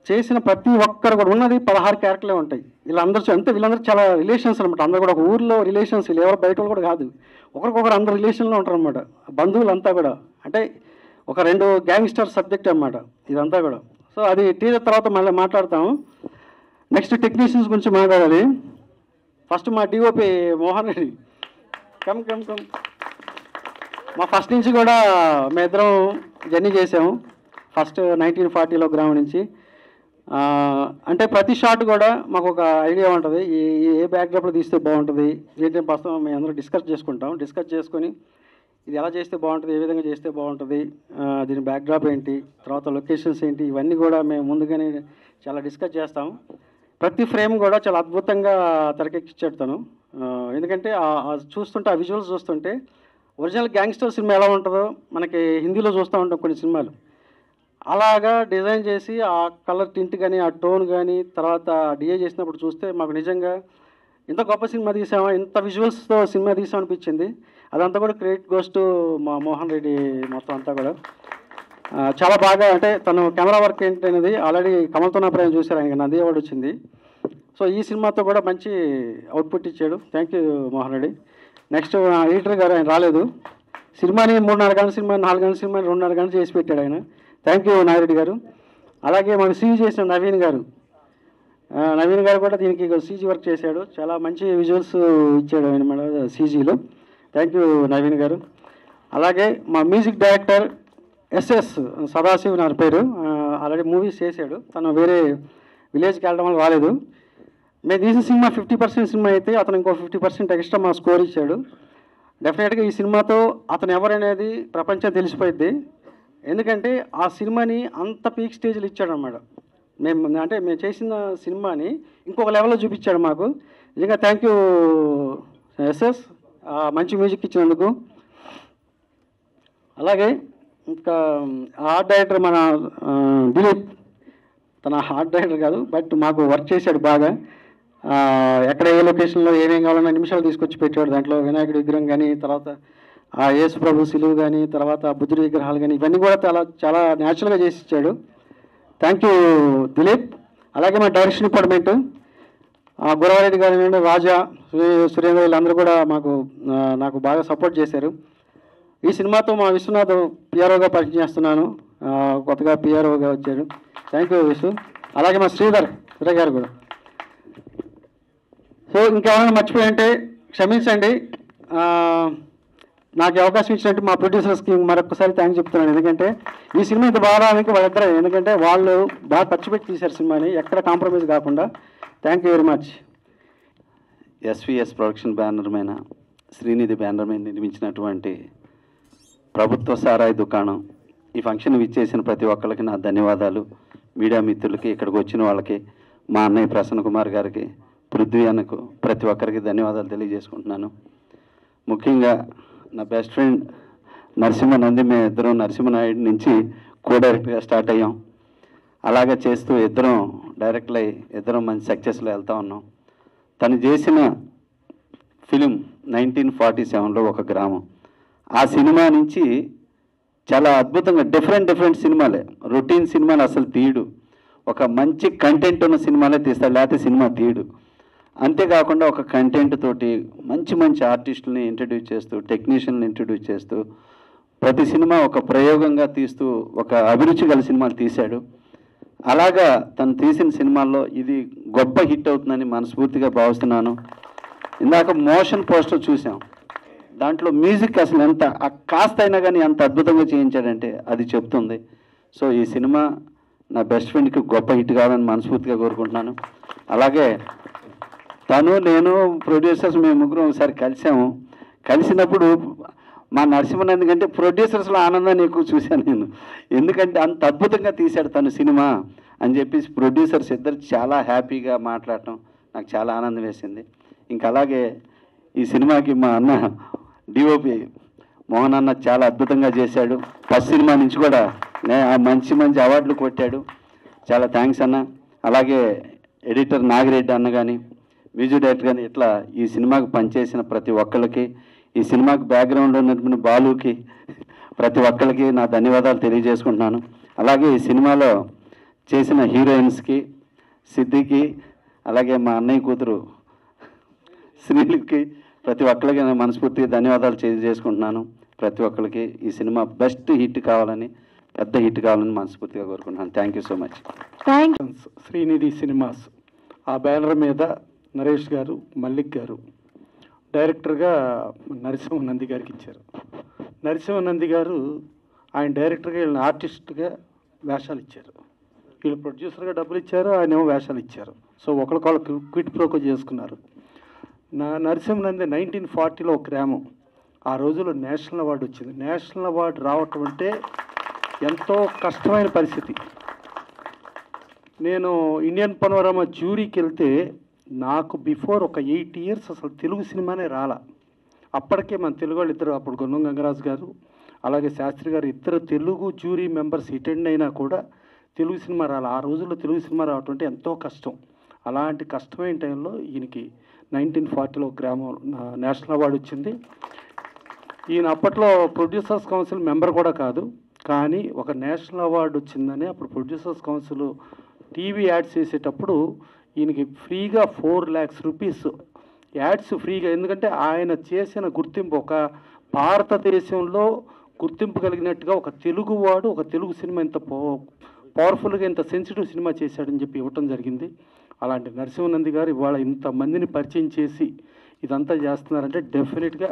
చేసిన ప్రతి ఒక్కరు కూడా ఉన్నది 16 క్యారెక్టర్లే ఉంటాయి. వీళ్ళందరూ చాలా రిలేషన్స్ అనమాట. అందరూ కూడా ఒక ఊర్లో రిలేషన్స్, వీళ్ళు ఎవరు బయట వాళ్ళు కూడా కాదు, ఒకరికొకరు అందరు రిలేషన్లో ఉంటారు అనమాట, బంధువులంతా కూడా. అంటే ఒక 2 గ్యాంగ్స్టర్ సబ్జెక్ట్ అనమాట ఇదంతా కూడా. సో అది టీజర్ తర్వాత మళ్ళీ మాట్లాడతాము. నెక్స్ట్ టెక్నీషియన్స్ గురించి మాట్లాడాలి. ఫస్ట్ మా డిఓపి మోహన్ రెడ్డి, కమ్. మా ఫస్ట్ నుంచి కూడా మేమిద్దరం జర్నీ చేసాము. ఫస్ట్ 1940లో గ్రామం నుంచి. అంటే ప్రతి షాట్ కూడా మాకు ఒక ఐడియా ఉంటుంది, ఏ బ్యాక్డ్రాప్లో తీస్తే బాగుంటుంది ఏంటంటే ప్రస్తుతం మేము అందరూ డిస్కస్ చేసుకొని ఇది ఎలా చేస్తే బాగుంటుంది, ఏ విధంగా చేస్తే బాగుంటుంది, దీని బ్యాక్డ్రాప్ ఏంటి, తర్వాత లొకేషన్స్ ఏంటి, ఇవన్నీ కూడా మేము ముందుగానే చాలా డిస్కస్ చేస్తాము. ప్రతి ఫ్రేమ్ కూడా చాలా అద్భుతంగా తెరకెక్కించాడు తను. ఎందుకంటే చూస్తుంటే ఆ విజువల్స్ చూస్తుంటే ఒరిజినల్ గ్యాంగ్స్టర్ సినిమా ఎలా ఉంటుందో మనకి హిందీలో చూస్తూ ఉంటాం కొన్ని సినిమాలు, అలాగా డిజైన్ చేసి ఆ కలర్ టింట్ కానీ ఆ టోన్ కానీ తర్వాత డిఏ చేసినప్పుడు చూస్తే మాకు నిజంగా ఇంత గొప్ప సినిమా తీసామా, ఇంత విజువల్స్తో సినిమా తీసామనిపించింది. అదంతా కూడా క్రెడిట్ గోస్ టు మా మోహన్ రెడ్డి. మొత్తం అంతా కూడా చాలా బాగా, అంటే తను కెమెరా వర్క్ ఏంటనేది ఆల్రెడీ కమల్తో నా ప్రేమ చూశారు, ఆయనకి నంది అవార్డు వచ్చింది. సో ఈ సినిమాతో కూడా మంచి అవుట్పుట్ ఇచ్చాడు. Thank you Mohan Reddy. Next editor గారు, ఆయన రాలేదు, సినిమాని 3.5 గంటల సినిమా 4 గంటల సినిమాని 2.5 గంటలు చేసి పెట్టాడు ఆయన. థ్యాంక్ యూ నాగిరెడ్డి గారు. అలాగే మనకు సీజీ చేసిన నవీన్ గారు కూడా దీనికి సీజీ వర్క్ చేశాడు, చాలా మంచి విజువల్స్ ఇచ్చాడు ఆయన మన సీజీలో. థ్యాంక్ యూ నవీన్ గారు. అలాగే మా మ్యూజిక్ డైరెక్టర్ ఎస్ఎస్ సదాశివ్ నా పేరు, ఆల్రెడీ మూవీస్ చేశాడు, తను వేరే విలేజ్కి వెళ్ళడం వల్ల రాలేదు. మేము తీసిన సినిమా 50% సినిమా అయితే అతను ఇంకో 50% ఎక్స్ట్రా మా స్కోర్ ఇచ్చాడు. డెఫినెట్గా ఈ సినిమాతో అతను ఎవరనేది ప్రపంచం తెలిసిపోయింది. ఎందుకంటే ఆ సినిమాని అంత పీక్ స్టేజ్లో ఇచ్చాడు అన్నమాట. మేము చేసిన సినిమాని ఇంకొక లెవెల్లో చూపించాడు మాకు. నిజంగా థ్యాంక్ యూ ఎస్ఎస్, మంచి మ్యూజిక్ ఇచ్చినందుకు. అలాగే ఇంకా ఆర్ట్ డైరెక్టర్ మన దిలీప్, తన ఆర్ట్ డైరెక్టర్ కాదు బట్ మాకు వర్క్ చేశాడు బాగా. ఎక్కడ ఏ లొకేషన్లో ఏమేం కావాలన్నా నిమిషాలు తీసుకొచ్చి పెట్టాడు. దాంట్లో వినాయకుడి విగ్రహం కానీ, తర్వాత యేసు ప్రభు సిలువు కానీ, తర్వాత బుద్ధుడి విగ్రహాలు కానీ, ఇవన్నీ కూడా చాలా న్యాచురల్గా చేసి ఇచ్చాడు. Thank you Dilip. అలాగే మా డైరెక్షన్ డిపార్ట్మెంట్ గురవారెడ్డి గారు, రాజా, సురేంద్ర, వీళ్ళందరూ కూడా నాకు బాగా సపోర్ట్ చేశారు. ఈ సినిమాతో మా విశ్వనాథ్ పిఆర్ఓగా పరిచయం చేస్తున్నాను. కొత్తగా పిఆర్ఓగా వచ్చాడు. థ్యాంక్ యూ విశ్వ. అలాగే మా శ్రీధర్ గారు కూడా. సో ఇంకేమైనా మర్చిపోయింటే క్షమించండి. నాకు అవకాశం ఇచ్చినట్టు మా ప్రొడ్యూసర్స్కి మరొకసారి థ్యాంక్స్ చెప్తున్నాను. ఎందుకంటే ఈ సినిమా ఇంత బాగా రావడానికి వాళ్ళిద్దరే, ఎందుకంటే వాళ్ళు బాగా ఖర్చు పెట్టి తీశారు సినిమాని, ఎక్కడ కాంప్రమైజ్ కాకుండా. Thank you very much. SVS production banner మీద, శ్రీనిధి బ్యానర్ మీద నిర్మించినటువంటి ప్రభుత్వ సారాయి దుకాణం ఈ ఫంక్షన్ విచ్చేసిన ప్రతి ఒక్కరికి నా ధన్యవాదాలు. మీడియా మిత్రులకి, ఇక్కడికి వచ్చిన వాళ్ళకి, మా అన్నయ్య ప్రసన్న కుమార్ గారికి, పృథ్వీ అన్నకు, ప్రతి ఒక్కరికి ధన్యవాదాలు తెలియజేసుకుంటున్నాను. ముఖ్యంగా నా బెస్ట్ ఫ్రెండ్ నరసింహనంది, మేము ఇద్దరం నరసింహనాయుడు నుంచి కో డైరెక్ట్గా స్టార్ట్ అయ్యాం. అలాగే చేస్తూ ఇద్దరం డైరెక్ట్లు అయ్యి ఇద్దరం మంచి సక్సెస్లో వెళ్తూ ఉన్నాం. తను చేసిన ఫిలిం 1947లో ఒక గ్రామం. ఆ సినిమా నుంచి చాలా అద్భుతంగా డిఫరెంట్ సినిమాలే, రొటీన్ సినిమాలు అసలు తీయడు. ఒక మంచి కంటెంట్ ఉన్న సినిమాలే తీస్తాడు, లేకపోతే సినిమా తీయడు. అంతేకాకుండా ఒక కంటెంట్ తోటి మంచి ఆర్టిస్టులని ఇంట్రడ్యూస్ చేస్తూ, టెక్నీషియన్ని ఇంట్రడ్యూస్ చేస్తూ, ప్రతి సినిమా ఒక ప్రయోగంగా తీస్తూ ఒక అభిరుచి గల సినిమాలు తీశాడు. అలాగా తను తీసిన సినిమాల్లో ఇది గొప్ప హిట్ అవుతుందని మనస్ఫూర్తిగా భావిస్తున్నాను. ఇందాక మోషన్ పోస్టర్ చూసాం, దాంట్లో మ్యూజిక్ అసలు ఎంత కాస్త అయినా కానీ ఎంత అద్భుతంగా చేయించాడంటే అది చెప్తుంది. సో ఈ సినిమా నా బెస్ట్ ఫ్రెండ్కి గొప్ప హిట్ కావాలని మనస్ఫూర్తిగా కోరుకుంటున్నాను. అలాగే నేను ప్రొడ్యూసర్స్ మేము ముగ్గురం ఒకసారి కలిసినప్పుడు మా నరసింహనంది కంటే ప్రొడ్యూసర్స్లో ఆనందాన్ని ఎక్కువ చూశాను నేను. ఎందుకంటే అంత అద్భుతంగా తీశాడు తను సినిమా అని చెప్పేసి ప్రొడ్యూసర్స్ ఇద్దరు చాలా హ్యాపీగా మాట్లాడటం నాకు చాలా ఆనందం వేసింది. ఇంకా అలాగే ఈ సినిమాకి మా అన్న డిఓపి మోహన్ అన్న చాలా అద్భుతంగా చేశాడు. ఫస్ట్ సినిమా నుంచి కూడా మంచి అవార్డులు కొట్టాడు. చాలా థ్యాంక్స్ అన్న. అలాగే ఎడిటర్ నాగిరెడ్డి అన్న కానీ, మ్యూజిక్ డైరెక్టర్ కానీ, ఇట్లా ఈ సినిమాకి పనిచేసిన ప్రతి ఒక్కరికి, ఈ సినిమాకి బ్యాక్గ్రౌండ్లో ఉన్నటువంటి బాలుకి, ప్రతి ఒక్కరికి నా ధన్యవాదాలు తెలియజేసుకుంటున్నాను. అలాగే ఈ సినిమాలో చేసిన హీరోయిన్స్కి, సిద్ధికి, అలాగే మా అన్నయ్య కూతురు శ్రీలికి, ప్రతి ఒక్కరికి నేను మనస్ఫూర్తిగా ధన్యవాదాలు తెలియజేసుకుంటున్నాను. ప్రతి ఒక్కరికి ఈ సినిమా బెస్ట్ హిట్ కావాలని, పెద్ద హిట్ కావాలని మనస్ఫూర్తిగా కోరుకుంటున్నాను. Thank you so much. Srinidhi cinemas ఆ బ్యానర్ మీద నరేష్ గారు, మల్లిక్ గారు డైరెక్టర్గా నరసింహనంది గారికి ఇచ్చారు. నరసింహనంది గారు ఆయన డైరెక్టర్గా, వీళ్ళని ఆర్టిస్ట్గా వేషాలు ఇచ్చారు. వీళ్ళు ప్రొడ్యూసర్గా డబ్బులు ఇచ్చారు, ఆయన ఏమో వేషాలు ఇచ్చారు. సో ఒకరికొకరు క్విట్ ప్రోకో చేసుకున్నారు. నరసింహనంది 1940లో ఒక గ్రామం. ఆ రోజుల్లో నేషనల్ అవార్డు వచ్చింది. నేషనల్ అవార్డు రావటం అంటే ఎంతో కష్టమైన పరిస్థితి. నేను ఇండియన్ పనోరమా జ్యూరీకి వెళ్తే నాకు బిఫోర్ ఒక 8 years అసలు తెలుగు సినిమానే రాలా. అప్పటికే మన తెలుగు వాళ్ళు ఇద్దరు, అప్పుడు గున్నం గంగరాజు గారు అలాగే శాస్త్రి గారు, ఇద్దరు తెలుగు జ్యూరీ మెంబర్స్ అటెండ్ అయినా కూడా తెలుగు సినిమా రాలా. ఆ రోజుల్లో తెలుగు సినిమా రావటం అంటే ఎంతో కష్టం. అలాంటి కష్టమైన టైంలో ఈయనకి 1940లో గ్రామం నేషనల్ అవార్డు వచ్చింది. ఈయన అప్పట్లో ప్రొడ్యూసర్స్ కౌన్సిల్ మెంబర్ కూడా కాదు, కానీ ఒక నేషనల్ అవార్డు వచ్చిందని అప్పుడు ప్రొడ్యూసర్స్ కౌన్సిల్ టీవీ యాడ్స్ చేసేటప్పుడు ఈయనకి ఫ్రీగా 4 lakhs rupees యాడ్స్ ఫ్రీగా. ఎందుకంటే ఆయన చేసిన గుర్తింపు ఒక భారతదేశంలో గుర్తింపు కలిగినట్టుగా ఒక తెలుగువాడు ఒక తెలుగు సినిమా ఇంత పవర్ఫుల్గా ఇంత సెన్సిటివ్ సినిమా చేశాడని చెప్పి ఇవ్వటం జరిగింది. అలాంటి నరసింహనంది గారు ఇవాళ ఇంతమందిని పరిచయం చేసి ఇదంతా చేస్తున్నారంటే డెఫినెట్గా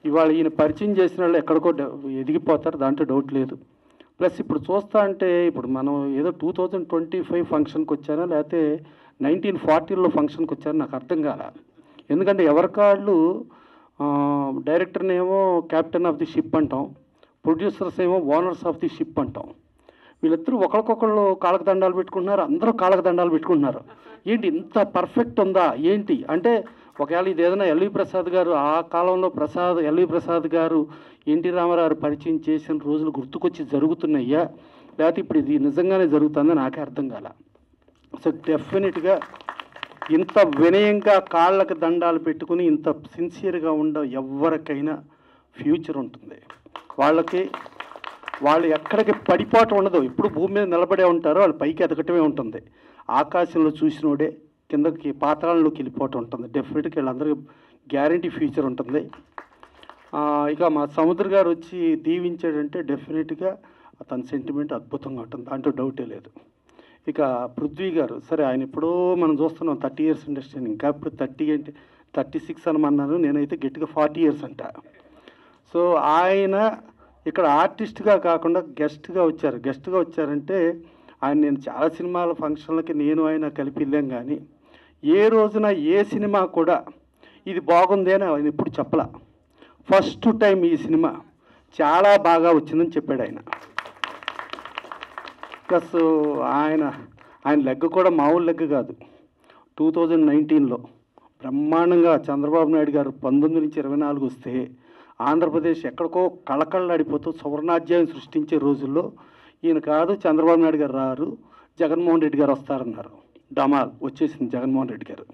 ఇవాళ ఈయన పరిచయం చేసిన వాళ్ళు ఎక్కడికో ఎదిగిపోతారు, దాంట్లో డౌట్ లేదు. ప్లస్ ఇప్పుడు చూస్తా అంటే ఇప్పుడు మనం ఏదో 2025 ఫంక్షన్కి వచ్చానా లేకపోతే 1940లో ఫంక్షన్కి వచ్చారు, నాకు అర్థం కాల. ఎందుకంటే ఎవరికాళ్ళు డైరెక్టర్నేమో క్యాప్టెన్ ఆఫ్ ది షిప్ అంటాం, ప్రొడ్యూసర్స్ ఏమో ఓనర్స్ ఆఫ్ ది షిప్ అంటాం. వీళ్ళిద్దరూ ఒకరికొకళ్ళు కాళ్ళకు దండాలు పెట్టుకుంటున్నారు, అందరూ కాళ్ళకు దండాలు పెట్టుకుంటున్నారు. ఏంటి ఇంత పర్ఫెక్ట్ ఉందా ఏంటి అంటే, ఒకవేళ ఇది ఏదైనా ఎల్వి ప్రసాద్ గారు ఆ కాలంలో ఎల్వి ప్రసాద్ గారు ఎన్టీ రామారావు పరిచయం చేసిన రోజులు గుర్తుకొచ్చి జరుగుతున్నాయ్యా, లేకపోతే ఇప్పుడు ఇది నిజంగానే జరుగుతుందని నాకే అర్థం కాల. సో డెఫినెట్గా ఇంత వినయంగా కాళ్ళకు దండాలు పెట్టుకుని ఇంత సిన్సియర్గా ఎవరికైనా ఫ్యూచర్ ఉంటుంది. వాళ్ళు ఎక్కడికి పడిపోవటం ఉండదు, ఎప్పుడు భూమి మీద నిలబడే ఉంటారో వాళ్ళు పైకి ఎదగటమే ఉంటుంది. ఆకాశంలో చూసినోడే కిందకి పాతాళంలోకి వెళ్ళిపోవటం ఉంటుంది. డెఫినెట్గా వీళ్ళందరికీ గ్యారంటీ ఫ్యూచర్ ఉంటుంది. ఇక మా సముద్ర గారు వచ్చి దీవించాడంటే డెఫినెట్గా తన సెంటిమెంట్ అద్భుతంగా ఉంటుంది, దాంట్లో డౌటే లేదు. ఇక పృథ్వీ గారు, సరే ఆయన ఎప్పుడో మనం చూస్తున్నాం 30 years ఇండస్ట్రీ, ఇంకా ఇప్పుడు 36 అనమన్నాను, నేనైతే గట్టిగా 40 years అంట. సో ఆయన ఇక్కడ ఆర్టిస్ట్గా కాకుండా గెస్ట్గా వచ్చారంటే ఆయన నేను చాలా సినిమాల ఫంక్షన్లకి నేను ఆయన కలిపి వెళ్ళాం, కానీ ఏ రోజున ఏ సినిమా కూడా ఇది బాగుంది అని ఆయన ఎప్పుడు చెప్పలా. ఫస్ట్ టైం ఈ సినిమా చాలా బాగా వచ్చిందని చెప్పాడు ఆయన. ప్లస్ ఆయన లెగ్ కూడా మామూలు లెగ్ కాదు. 2019లో బ్రహ్మాండంగా చంద్రబాబు నాయుడు గారు 19 నుంచి 24 వస్తే ఆంధ్రప్రదేశ్ ఎక్కడికో కళకళలాడిపోతూ సువర్ణాధ్యాయం సృష్టించే రోజుల్లో ఈయన కాదు చంద్రబాబు నాయుడు గారు రారు, జగన్మోహన్ రెడ్డి గారు వస్తారన్నారు. డమాల్ వచ్చేసింది జగన్మోహన్ రెడ్డి గారు.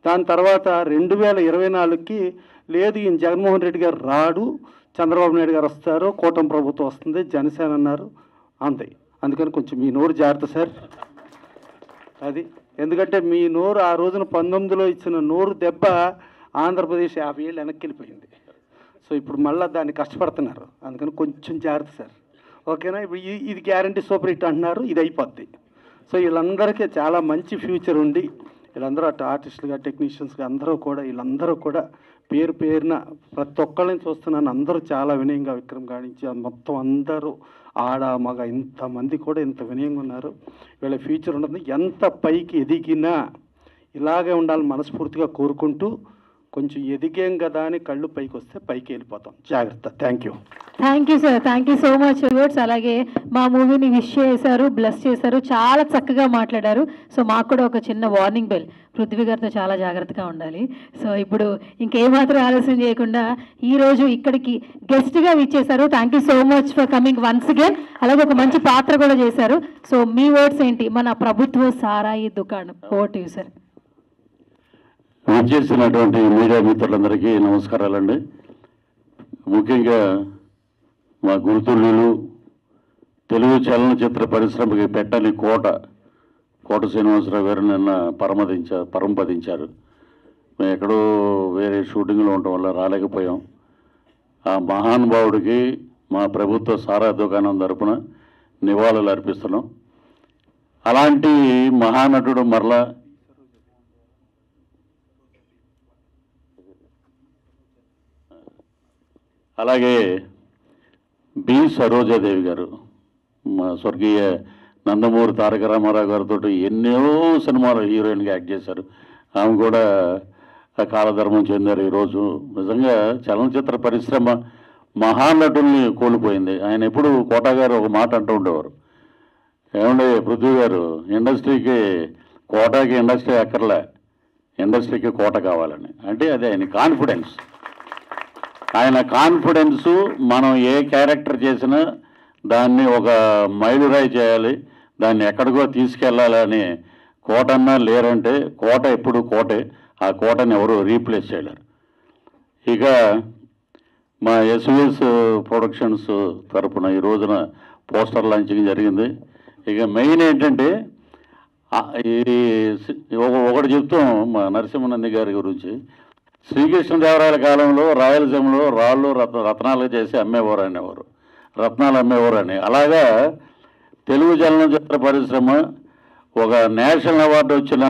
దాని తర్వాత 2024కి లేదు ఈయన జగన్మోహన్ రెడ్డి గారు రాడు, చంద్రబాబు నాయుడు గారు వస్తారు, కూటమి ప్రభుత్వం వస్తుంది, జనసేన అన్నారు. అంతే. అందుకని కొంచెం మీ నోరు జాగ్రత్త సార్. అది ఎందుకంటే మీ నోరు ఆ రోజున 19లో ఇచ్చిన నోరు దెబ్బ ఆంధ్రప్రదేశ్ 50 ఏళ్ళు వెనక్కి వెళ్ళిపోయింది. సో ఇప్పుడు మళ్ళీ దాన్ని కష్టపడుతున్నారు, అందుకని కొంచెం జాగ్రత్త సార్. ఓకేనా? ఇప్పుడు ఇది గ్యారంటీ సూపర్ హిట్ అంటున్నారు, ఇది అయిపోద్ది. సో వీళ్ళందరికీ చాలా మంచి ఫ్యూచర్ ఉంది. వీళ్ళందరూ అటు ఆర్టిస్టులుగా టెక్నీషియన్స్గా వీళ్ళందరూ కూడా పేరున ప్రతి ఒక్కళ్ళని చూస్తున్నాను, అందరూ చాలా వినయంగా విక్రమ్ గాడించి మొత్తం అందరూ ఆడ మగ ఇంతమంది కూడా ఇంత వినయంగా ఉన్నారు. వీళ్ళ ఫ్యూచర్ ఉంటుంది. ఎంత పైకి ఎదిగినా ఇలాగే ఉండాలని మనస్ఫూర్తిగా కోరుకుంటూ, కొంచెం ఎదిగాం కదా అని కళ్ళు పైకి వస్తే పైకి వెళ్ళిపోతాం. జాగ్రత్త. Thank you sir, thank you so much words. అలాగే మా మూవీని విష్ చేశారు, బ్లెస్ చేశారు, చాలా చక్కగా మాట్లాడారు. సో మాకు కూడా ఒక చిన్న వార్నింగ్ బెల్, పృథ్వీ గారితో చాలా జాగ్రత్తగా ఉండాలి. సో ఇప్పుడు ఇంకేమాత్రం ఆలస్యం చేయకుండా ఈరోజు ఇక్కడికి గెస్ట్గా విచ్చేశారు. Thank you so much for coming once again. అలాగే ఒక మంచి పాత్ర కూడా చేశారు. సో మీ వర్డ్స్ ఏంటి? మన ప్రభుత్వ సారాయి దుకాణం. Over to you sir. విచ్చేసినటువంటి మీడియా మిత్రులందరికీ నమస్కారాలండి. ముఖ్యంగా మా గురుతుల్యులు తెలుగు చలనచిత్ర పరిశ్రమకి పెట్టని కోట శ్రీనివాసరావు గారు నిన్న పరంపదించారు. మేము ఎక్కడో వేరే షూటింగ్లో ఉండటం వల్ల రాలేకపోయాం. ఆ మహానుభావుడికి మా ప్రభుత్వ సారా దుకాణం తరపున నివాళులు అర్పిస్తున్నాం. అలాంటి మహానటుడు మరలా అలాగే బి సరోజాదేవి గారు, మా స్వర్గీయ నందమూరి తారక రామారావు గారితో ఎన్నో సినిమాలు హీరోయిన్గా యాక్ట్ చేశారు. ఆమె కూడా కాలధర్మం చెందారు. ఈరోజు నిజంగా చలనచిత్ర పరిశ్రమ మహానటుల్ని కోల్పోయింది. ఆయన ఎప్పుడు కోట గారు ఒక మాట అంటూ ఉండేవారు, ఏమంటే పృథ్వీ గారు, కోటకి ఇండస్ట్రీ అక్కర్లే, ఇండస్ట్రీకి కోట కావాలని. అంటే అదే ఆయన కాన్ఫిడెన్సు. మనం ఏ క్యారెక్టర్ చేసినా దాన్ని ఒక మైలురాయి చేయాలి, దాన్ని ఎక్కడికో తీసుకెళ్ళాలని కోటన్నా లేరంటే కోట ఎప్పుడు కోటే. ఆ కోటని ఎవరు రీప్లేస్ చేయలేరు. ఇక మా ఎస్విఎస్ ప్రొడక్షన్స్ తరఫున ఈ రోజున పోస్టర్ లాంచింగ్ జరిగింది. ఇక మెయిన్ ఏంటంటే ఒకటి చెప్తాం మా నరసింహనంది గారి గురించి. శ్రీకృష్ణదేవరాయల కాలంలో రాయలసీమలో రాళ్ళు రత్నాలు చేసి రత్నాలు అమ్మేవారు అని. అలాగా తెలుగు చలనచిత్ర పరిశ్రమ ఒక నేషనల్ అవార్డు వచ్చిన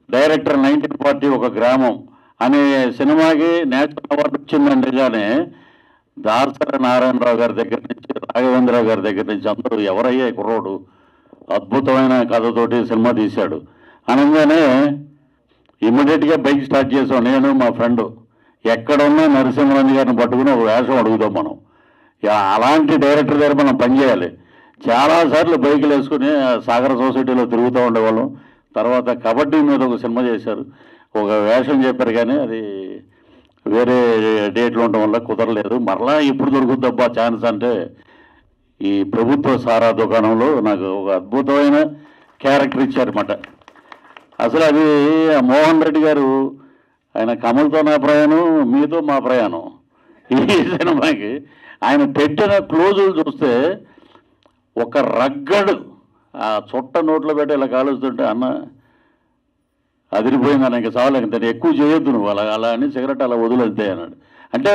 డైరెక్టర్ 1940 ఒక గ్రామం అనే సినిమాకి నేషనల్ అవార్డు వచ్చిందంటే కానీ దార్శర నారాయణరావు గారి దగ్గర నుంచి రాఘవేంద్రరావు గారి దగ్గర నుంచి అందరూ ఎవరయ్యే కుర్రోడు అద్భుతమైన కథతోటి సినిమా తీశాడు. అనగానే ఇమ్మీడియట్గా బైక్ స్టార్ట్ చేసాం, నేను మా ఫ్రెండ్. ఎక్కడున్నా నరసింహరాజు గారిని పట్టుకుని ఒక వేషం అడుగుతాం మనం. అలాంటి డైరెక్టర్ దగ్గర మనం పనిచేయాలి. చాలాసార్లు బైకులు వేసుకుని సాగర సొసైటీలో తిరుగుతూ ఉండేవాళ్ళం. తర్వాత కబడ్డీ మీద ఒక సినిమా చేశారు, ఒక వేషం చెప్పారు, కానీ అది వేరే డేట్లు ఉండడం వల్ల కుదరలేదు. మరలా ఇప్పుడు దొరుకుద్దబ్బా ఛాన్స్ అంటే ఈ ప్రభుత్వ సారా దుకాణంలో నాకు ఒక అద్భుతమైన క్యారెక్టర్ ఇచ్చారన్నమాట. అసలు అది మోహన్ రెడ్డి గారు, ఆయన కమల్తో నా ప్రయాణం, మీతో మా ప్రయాణం, ఈ సినిమాకి ఆయన పెట్టిన క్లోజులు చూస్తే ఒక రగ్గడు ఆ చుట్ట నోట్లో పెట్టి ఇలా కాలుస్తుంటే, అన్న అదిరిపోయింది అన్న, ఇంకా చాలు, ఇంత ఎక్కువ చేయొద్దు నువ్వు, అలా అని సిగరెట్ అలా వదిలేద్దే అన్నాడు. అంటే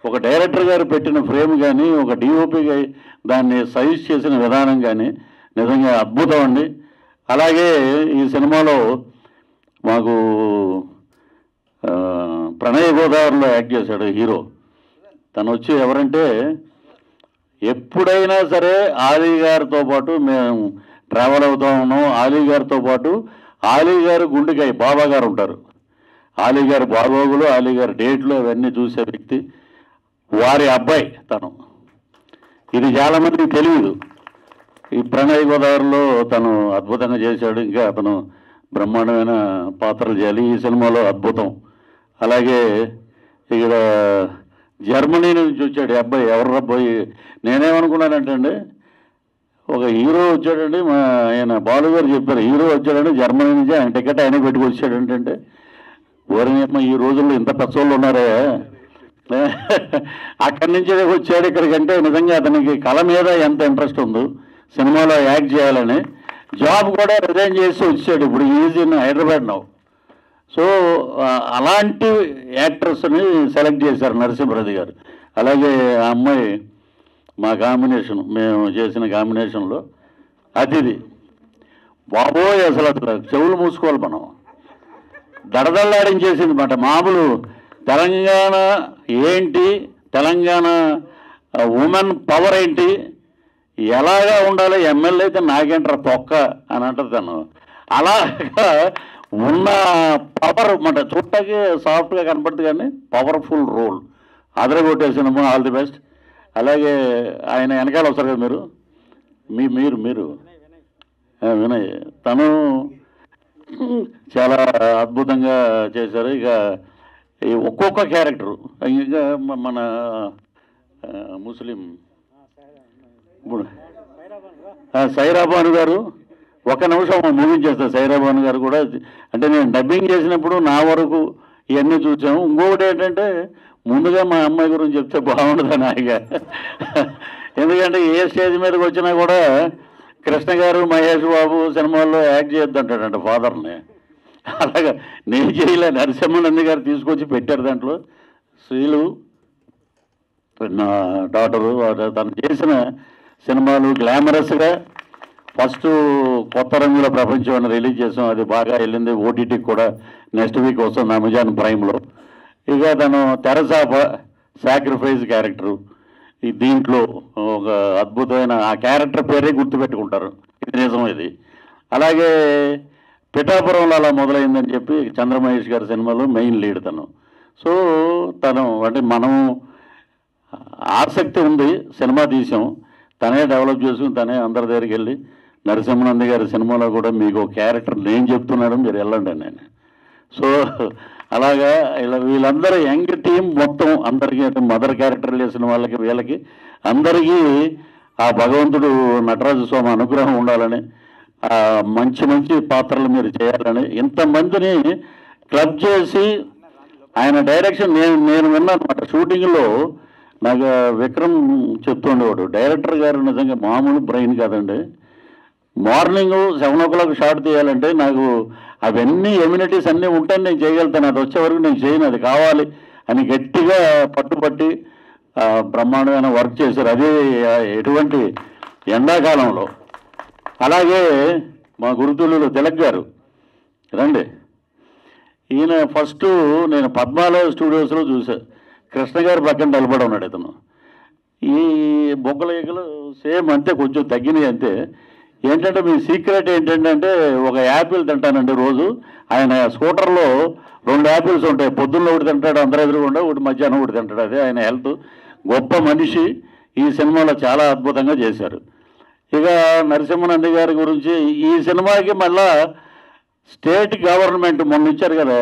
ఒక డైరెక్టర్ గారు పెట్టిన ఫ్రేమ్ కానీ, ఒక డిఓపి దాన్ని సజెస్ట్ చేసిన విధానం కానీ నిజంగా అద్భుతం అండి. అలాగే ఈ సినిమాలో మాకు ప్రణయ గోదావరిలో యాక్ట్ చేశాడు హీరో. తను వచ్చి ఎవరంటే, ఎప్పుడైనా సరే ఆలీ గారితో పాటు మేము ట్రావెల్ అవుతూ ఉన్నాం. ఆలీ గారితో పాటు ఆలీ గారు గుండెకాయ బాబా గారు ఉంటారు. ఆలీ గారి బాగోగులు, ఆలీ గారి డేట్లు అవన్నీ చూసే వ్యక్తి. వారి అబ్బాయి తను. ఇది చాలామందికి తెలియదు. ఈ ప్రణయ గోదావరిలో తను అద్భుతంగా చేశాడు. ఇంకా అతను బ్రహ్మాండమైన పాత్రలు చేయాలి ఈ సినిమాలో, అద్భుతం. అలాగే ఇక్కడ జర్మనీ నుంచి వచ్చాడు ఈ అబ్బాయి. ఎవరు అబ్బాయి? నేనేమనుకున్నానంటే అండి, ఒక హీరో వచ్చాడండి, మా ఆయన బాలు గారు చెప్పారు, హీరో వచ్చాడండి జర్మనీ నుంచి, ఆయన టికెట్ ఆయన పెట్టుకు వచ్చాడంటే, ఓరమ్మ ఈ రోజుల్లో ఇంత పెద్దోళ్ళు ఉన్నారే. అక్కడి నుంచి వచ్చాడు ఇక్కడికంటే నిజంగా అతనికి కళ మీద ఎంత ఇంట్రెస్ట్ ఉందో, సినిమాలో యాక్ట్ చేయాలని. జాబ్ కూడా రిజైన్ చేసి వచ్చాడు. ఇప్పుడు is in Hyderabad now. So అలాంటి యాక్టర్స్ని సెలెక్ట్ చేశారు నరసింహరాజు గారు. అలాగే ఆ అమ్మాయి మా కాంబినేషన్, మేము చేసిన కాంబినేషన్లో అతిథి. బాబోయ్ అసలు చెవులు మూసుకోవాలి మనం, దడదల్లాడించేసింది మాట. మామూలు తెలంగాణ ఏంటి, తెలంగాణ ఉమెన్ పవర్ ఏంటి, ఎలాగా ఉండాలి, ఎమ్మెల్యే అయితే నాకేంటారు తొక్క అని అంటారు తను. అలాగా ఉన్న పవర్ మాట, చుట్టకి సాఫ్ట్గా కనపడుతుంది కానీ పవర్ఫుల్ రోల్. అదరగొట్టేసినమో, ఆల్ ది బెస్ట్. అలాగే ఆయన వెనకాల వస్తారు కదా మీరు, మీరు వినయ్, తను చాలా అద్భుతంగా చేశారు. ఇక ఈ ఒక్కొక్క క్యారెక్టరు, ఇంకా మన ముస్లిం సైరాబాను గారు, ఒక నిమిషం ముగించేస్తారు. సైరాబాను గారు కూడా, అంటే నేను డబ్బింగ్ చేసినప్పుడు నా వరకు ఇవన్నీ చూసాము. ఇంకొకటి ఏంటంటే, ముందుగా మా అమ్మాయి గురించి చెప్తే బాగుండదు నాయిగా. ఎందుకంటే ఏ స్టేజ్ మీదకి వచ్చినా కూడా కృష్ణ గారు, మహేష్ బాబు సినిమాల్లో యాక్ట్ చేయొద్దంటాడంట ఫాదర్ని. అలాగా నేను చేయలే, నరసింహనంది గారు తీసుకొచ్చి పెట్టారు. దాంట్లో శ్రీలు నా డాటరు, తను చేసిన సినిమాలు గ్లామరస్గా ఫస్ట్ కొత్త రంగుల ప్రపంచం అని రిలీజ్ చేసాం. అది బాగా వెళ్ళింది. ఓటీటీకి కూడా నెక్స్ట్ వీక్ వస్తుంది అమెజాన్ ప్రైమ్లో. ఇక తను తెరసాప సాక్రిఫైస్ క్యారెక్టరు, ఈ దీంట్లో ఒక అద్భుతమైన ఆ క్యారెక్టర్ పేరే గుర్తుపెట్టుకుంటారు. ఇది నిజం ఇది. అలాగే పిఠాపురంలో అలా మొదలైందని చెప్పి చంద్రమహేష్ గారి సినిమాలో మెయిన్ లీడ్ తను. సో తను అంటే మనం ఆసక్తి ఉంది, సినిమా తీసాం, తనే డెవలప్ చేసుకుని తనే అందరి దగ్గరికి వెళ్ళి, నరసింహనంది గారి సినిమాలో కూడా మీకు క్యారెక్టర్ నేను చెప్తున్నాడు, మీరు వెళ్ళండి నేను. సో అలాగా ఇలా వీళ్ళందరూ యంగ్ టీం మొత్తం అందరికీ, అంటే మదర్ క్యారెక్టర్ చేసిన వాళ్ళకి వీళ్ళకి అందరికీ ఆ భగవంతుడు నటరాజు స్వామి అనుగ్రహం ఉండాలని, మంచి మంచి పాత్రలు మీరు చేయాలని, ఇంతమందిని క్లబ్ చేసి ఆయన డైరెక్షన్ నేను విన్నాను అనమాట. షూటింగ్లో నాకు విక్రమ్ చెప్తుండేవాడు, డైరెక్టర్ గారు నిజంగా మామూలు బ్రెయిన్ కాదండి. మార్నింగ్ 7 o'clock షాట్ తీయాలంటే నాకు అవన్నీ ఎమ్యూనిటీస్ అన్నీ ఉంటాయని నేను చేయగలుగుతాను, అది వచ్చే వరకు నేను చేయను, అది కావాలి అని గట్టిగా పట్టుబట్టి బ్రహ్మాండమైన వర్క్ చేశారు. అదే ఎటువంటి ఎండాకాలంలో. అలాగే మా గురుతులు తిలక్ గారు రండి, ఈయన ఫస్ట్ నేను పద్మాలయ స్టూడియోస్లో చూసా. కృష్ణ గారి పక్కన నిలబడి ఉన్నాడు ఇతను. ఈ బొగ్గల ఈగలు సేమ్ అంతే, కొంచెం తగ్గినాయి అంతే. ఏంటంటే మీ సీక్రెట్ ఏంటంటే ఒక యాపిల్ తింటానండి రోజు. ఆయన స్కూటర్లో 2 యాపిల్స్ ఉంటాయి, పొద్దున్న ఒకటి తింటాడు అందరూ ఎదురుగుండా, ఒకటి మధ్యాహ్నం ఒకటి తింటాడు. అదే ఆయన హెల్త్. గొప్ప మనిషి. ఈ సినిమాలో చాలా అద్భుతంగా చేశారు. ఇక నరసింహనంది గారి గురించి ఈ సినిమాకి మళ్ళా స్టేట్ గవర్నమెంట్ మొన్న ఇచ్చారు కదా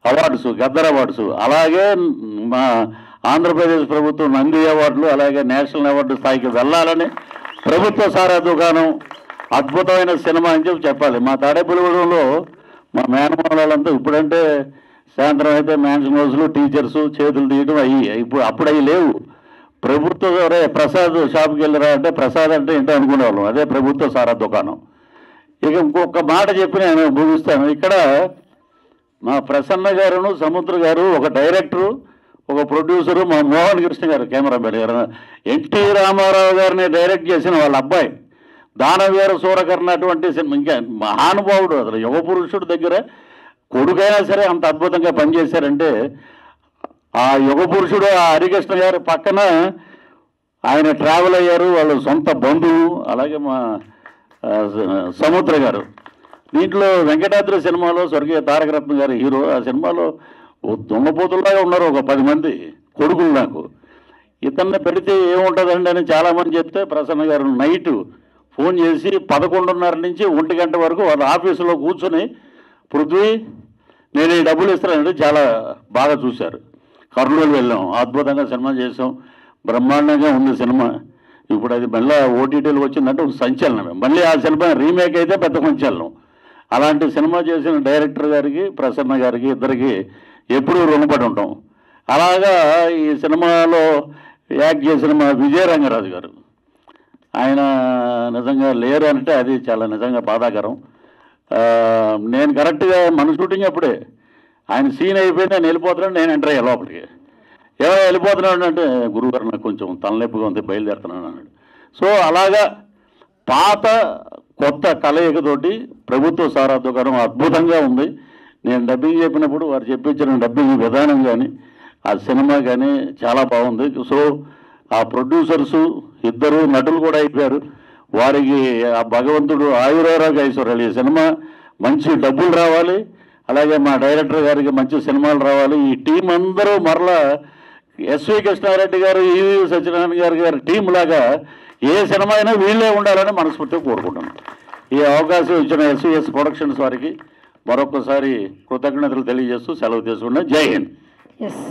అవార్డ్స్, గద్దర్ అవార్డ్స్, అలాగే మా ఆంధ్రప్రదేశ్ ప్రభుత్వం నంది అవార్డులు, అలాగే నేషనల్ అవార్డు స్థాయికి వెళ్ళాలని ప్రభుత్వ సారా దుకాణం అద్భుతమైన సినిమా అని చెప్పాలి. మా తాడేపల్లిగూడెంలో మా మేనమాలంతా ఇప్పుడంటే సాయంత్రం అయితే మ్యాన్షన్ హౌస్లు టీచర్స్ చేతులు తీయడం ఇప్పుడు అప్పుడు అవి లేవు. ప్రభుత్వ ప్రసాద్ షాప్కి వెళ్ళరా అంటే ప్రసాద్ అంటే ఏంటో అనుకునేవాళ్ళం, అదే ప్రభుత్వ సారా దుకాణం. ఇక ఇంకొక మాట చెప్పి నేను ముగిస్తాను. ఇక్కడ మా ప్రసన్న గారును సముద్ర గారు, ఒక డైరెక్టరు, ఒక ప్రొడ్యూసరు, మా మోహన్ కృష్ణ గారు కెమెరామెన్ గారు, ఎన్టీ రామారావు గారిని డైరెక్ట్ చేసిన వాళ్ళ అబ్బాయి దానవీర సూరకర్ణ అటువంటి సినిమా. ఇంకా మహానుభావుడు, అసలు యుగ పురుషుడు దగ్గర కొడుకైనా సరే అంత అద్భుతంగా పనిచేశారంటే ఆ యుగ పురుషుడు ఆ హరికృష్ణ గారి పక్కన ఆయన ట్రావెల్ అయ్యారు, వాళ్ళ సొంత బంధువు. అలాగే మా సముద్ర గారు. దీంట్లో వెంకటాద్రి సినిమాలో స్వర్గీయ తారకరత్న గారి హీరో. ఆ సినిమాలో దున్నపోతుల్లాగా ఉన్నారు ఒక 10 మంది కొడుకులు నాకు. ఇతన్ని పెడితే ఏముంటుందండి అని చాలామంది చెప్తే ప్రసన్న గారు నైటు ఫోన్ చేసి 11:30 నుంచి 1 గంట వరకు వాళ్ళ ఆఫీసులో కూర్చొని పృథ్వీ నేను ఈ డబ్బులు ఇస్తానంటే చాలా బాగా చూశారు. కర్నూలు వెళ్ళాం, అద్భుతంగా సినిమా చేసాం, బ్రహ్మాండంగా ఉంది సినిమా. ఇప్పుడు అది మళ్ళీ ఓటీటీలు వచ్చిందంటే ఒక సంచలనమే. మళ్ళీ ఆ సినిమా రీమేక్ అయితే పెద్ద సంచలనం. అలాంటి సినిమా చేసిన డైరెక్టర్ గారికి ప్రసన్న గారికి ఇద్దరికి ఎప్పుడూ రుణపడి ఉంటాం. అలాగా ఈ సినిమాలో యాక్ట్ చేసిన మా విజయరంగరాజు గారు, ఆయన నిజంగా లేరు అంటే అది చాలా నిజంగా బాధాకరం. నేను కరెక్ట్గా మన షూటింగ్ అప్పుడే ఆయన సీన్ అయిపోయింది, నేను వెళ్ళిపోతున్నాను, నేను ఎంటర్ అయ్యా లోపలికి. ఏమో వెళ్ళిపోతున్నాడు అంటే గురువుగారు నాకు కొంచెం తలనొప్పిగా ఉంది బయలుదేరుతున్నాను అన్నాడు. సో అలాగా పాత కొత్త కలయికతోటి ప్రభుత్వ సారా దుకాణం అద్భుతంగా ఉంది. నేను డబ్బింగ్ చెప్పినప్పుడు వారు చెప్పించిన డబ్బింగ్ విధానం కానీ ఆ సినిమా కానీ చాలా బాగుంది. సో ఆ ప్రొడ్యూసర్సు ఇద్దరు నటులు కూడా అయిపోయారు. వారికి ఆ భగవంతుడు ఆయురారోగ్య ఐశ్వర్యాలు, ఈ సినిమా మంచి డబ్బులు రావాలి, అలాగే మా డైరెక్టర్ గారికి మంచి సినిమాలు రావాలి. ఈ టీం అందరూ మరలా ఎస్వి కృష్ణారెడ్డి గారు, ఈవి సత్యనారాయణ గారి టీం లాగా ఏ సినిమా అయినా వీళ్ళే ఉండాలని మనస్ఫూర్తిగా కోరుకుంటున్నాను. ఈ అవకాశం ఇచ్చిన ఎస్విఎస్ ప్రొడక్షన్స్ వారికి మరొకసారి కృతజ్ఞతలు తెలియజేస్తూ సెలవు తీసుకున్నాను. Jai Hind. Yes,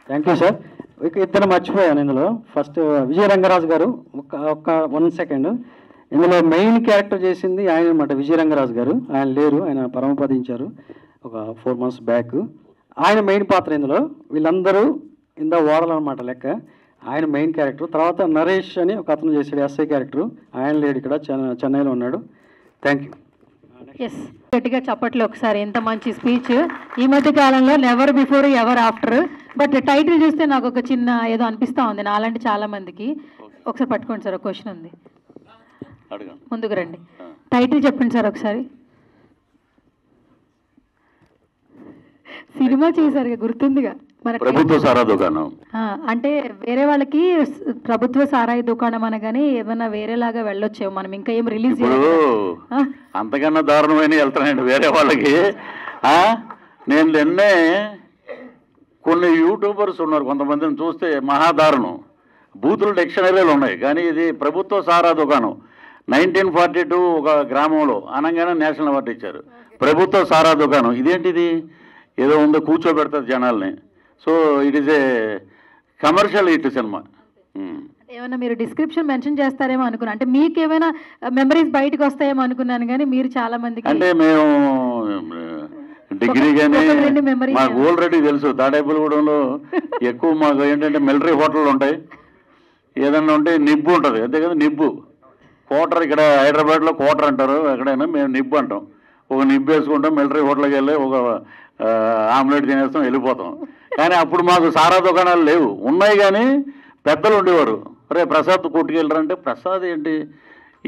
thank you sir. ఇద్దరు మర్చిపోయాను ఇందులో. ఫస్ట్ విజయరంగరాజు గారు, ఒక 1 సెకండ్. ఇందులో మెయిన్ క్యారెక్టర్ చేసింది ఆయన అనమాట, విజయరంగరాజు గారు. ఆయన లేరు, ఆయన పరమపదించారు ఒక 4 months బ్యాక్. ఆయన మెయిన్ పాత్ర ఇందులో. వీళ్ళందరూ ఇందా ఓడలు అనమాట లెక్క. ఆయన మెయిన్ క్యారెక్టర్. తర్వాత నరేష్ అని ఒక అతను చేశాడు ఎస్ఐ క్యారెక్టర్. ఆయన లేడు, ఇక్కడ చెన్నైలో ఉన్నాడు. Thank you. ఎస్, గట్టిగా చప్పట్లు ఒకసారి. ఎంత మంచి స్పీచ్. ఈ మధ్య కాలంలో never before ever after. But title చూస్తే నాకు ఒక చిన్న ఏదో అనిపిస్తూ ఉంది నాలాంటి చాలా మందికి. ఒకసారి పట్టుకోండి సార్, ఒక క్వశ్చన్ ఉంది, ముందుకు రండి. టైటిల్ చెప్పండి సార్ ఒకసారి. సినిమా చేశారు గుర్తుందిగా మన ప్రభుత్వ సారా దుకాణం. అంటే వేరే వాళ్ళకి ప్రభుత్వ సారాయి దుకాణం అనగానే ఏమన్నా వేరేలాగా వెళ్ళొచ్చేమో, మనం ఇంకా ఏం రిలీజ్ అంతకన్నా దారుణమైన వెళ్తానండి వేరే వాళ్ళకి. నేను నిన్నే కొన్ని యూట్యూబర్స్ ఉన్నారు, కొంతమందిని చూస్తే మహాదారుణం. బూతులు డిక్షనరీలు ఉన్నాయి, కానీ ఇది ప్రభుత్వ సారా దుకాణం. 1942 ఒక గ్రామంలో అనగానే నేషనల్ అవార్డు ఇచ్చారు. ప్రభుత్వ సారా దుకాణం ఇదేంటిది, ఏదో ఉందో కూర్చోబెడతారు జనాల్ని. So it is a commercial hit cinema. ఏమైనా మీరు డిస్క్రిప్షన్ మెన్షన్ చేస్తారేమో అనుకున్నాను, అంటే మీకు ఏమైనా మెమరీస్ బయటకు వస్తాయేమో అనుకున్నాను. కానీ మీరు చాలా మందికి అంటే మేము డిగ్రీ కానీ మాకు ఆల్రెడీ తెలుసు. తాడేపల్లిగూడెంలో ఎక్కువ మాకు ఏంటంటే మిలిటరీ హోటళ్ళు ఉంటాయి, ఏదన్నా ఉంటే నిబ్బు ఉంటుంది, అంతే కదా. నిబ్బు కోటర్, ఇక్కడ హైదరాబాద్లో కోటర్ అంటారు, ఎక్కడైనా మేము నిబ్బు అంటాం. ఒక నిబ్బు వేసుకుంటాం, మిలిటరీ హోటల్కి వెళ్ళి ఒక ఆమ్లెట్ తినేస్తాం, వెళ్ళిపోతాం. కానీ అప్పుడు మాకు సారా దుకాణాలు లేవు, ఉన్నాయి కానీ పెద్దలు ఉండేవారు. అరే ప్రసాద్ కొట్టుకెళ్ళరంటే, ప్రసాద్ ఏంటి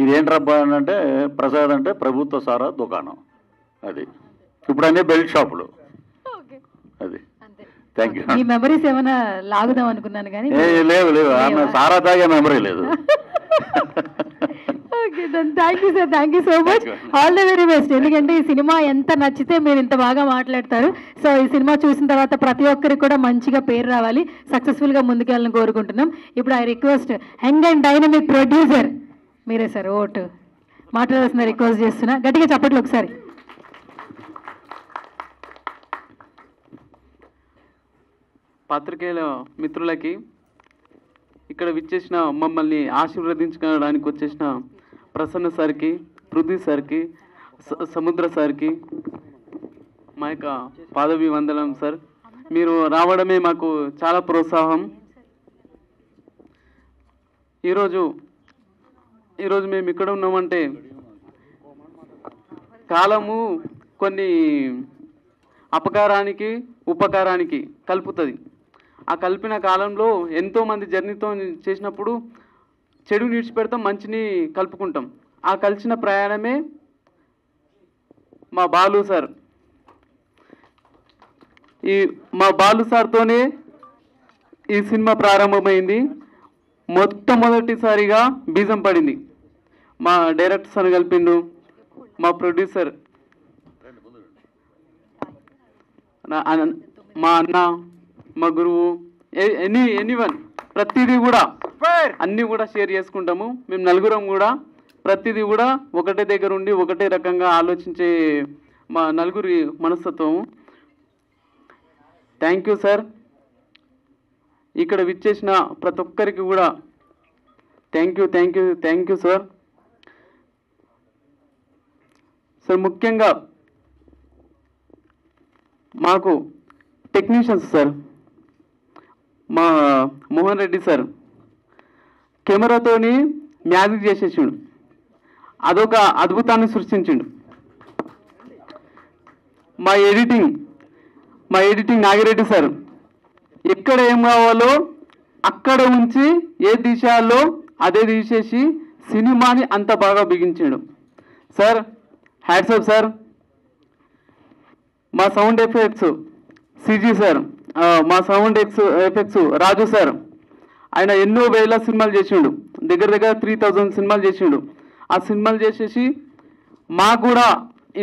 ఇదేంట్రబ్బా అని అంటే, ప్రసాద్ అంటే ప్రభుత్వ సారా దుకాణం. అది ఇప్పుడు అన్నీ బెల్ట్ షాపులు. అది థ్యాంక్ యూ. ఈ మెమరీస్ ఏమైనా లాగుదాం అనుకున్నాను కానీ లేవు ఆమె సారా తాగే మెమరీ లేదు. Okay. Thank you sir, thank you so much. All the very best. ఎందుకంటే ఈ సినిమా ఎంత నచ్చితే మీరు ఇంత బాగా మాట్లాడతారు. సో ఈ సినిమా చూసిన తర్వాత ప్రతి ఒక్కరికి కూడా మంచిగా పేరు రావాలి, సక్సెస్ఫుల్గా ముందుకెళ్ళాలని కోరుకుంటున్నాం. ఇప్పుడు I request young and dynamic producer మీరే సార్ ఓటు మాట్లాడాల్సిన రిక్వెస్ట్ చేస్తున్నా. గట్టిగా చప్పట్లు ఒకసారి. పాత్రికేయుల మిత్రులకి, ఇక్కడ విచ్చేసిన మమ్మల్ని ఆశీర్వదించడానికి వచ్చేసిన ప్రసన్న సార్కి, పృథ్వీ సార్కి, సముద్ర సార్కి మా యొక్క పాదాభివందనం సార్. మీరు రావడమే మాకు చాలా ప్రోత్సాహం. ఈరోజు మేము ఇక్కడ ఉన్నామంటే కాలము కొన్ని అపకారానికి ఉపకారానికి కలుపుతుంది. ఆ కలిపిన కాలంలో ఎంతోమంది జర్నీతో చేసినప్పుడు చెడు విడిచిపెడతాం, మంచిని కలుపుకుంటాం. ఆ కలిసిన ప్రయాణమే మా బాలు సార్. మా బాలు సార్తోనే ఈ సినిమా ప్రారంభమైంది. మొట్టమొదటిసారిగా బీజం పడింది. మా డైరెక్టర్ సార్ కలిపిండు, మా ప్రొడ్యూసర్, మా అన్న, మా గురువు, ఎనీవన్ ప్రతిదీ కూడా అన్నీ కూడా షేర్ చేసుకుంటాము. మేము నలుగురం కూడా ప్రతిదీ కూడా ఒకటే దగ్గర ఉండి ఒకటే రకంగా ఆలోచించే మా నలుగురి మనస్తత్వము. Thank you sir. ఇక్కడ విచ్చేసిన ప్రతి ఒక్కరికి కూడా థ్యాంక్ యూ సార్. సార్ ముఖ్యంగా మాకు టెక్నీషియన్స్ సార్, మా మోహన్ రెడ్డి సార్ కెమెరాతోని మ్యాజిక్ చేసేసిండు, అదొక అద్భుతాన్ని సృష్టించిండు. మా ఎడిటింగ్ నాగిరెడ్డి సార్ ఎక్కడ ఏం కావాలో అక్కడ ఉంచి ఏ దిశలో అదే తీసేసి సినిమాని అంత బాగా బిగించాడు సార్. Hats off sir. మా సౌండ్ ఎఫెక్ట్స్ సిజీ సార్, మా సౌండ్ ఎఫెక్ట్స్ రాజు సార్, ఆయన ఎన్నో వేల సినిమాలు చేసిండు, దగ్గర 3000 సినిమాలు చేసిండు. ఆ సినిమాలు చేసేసి మాకు కూడా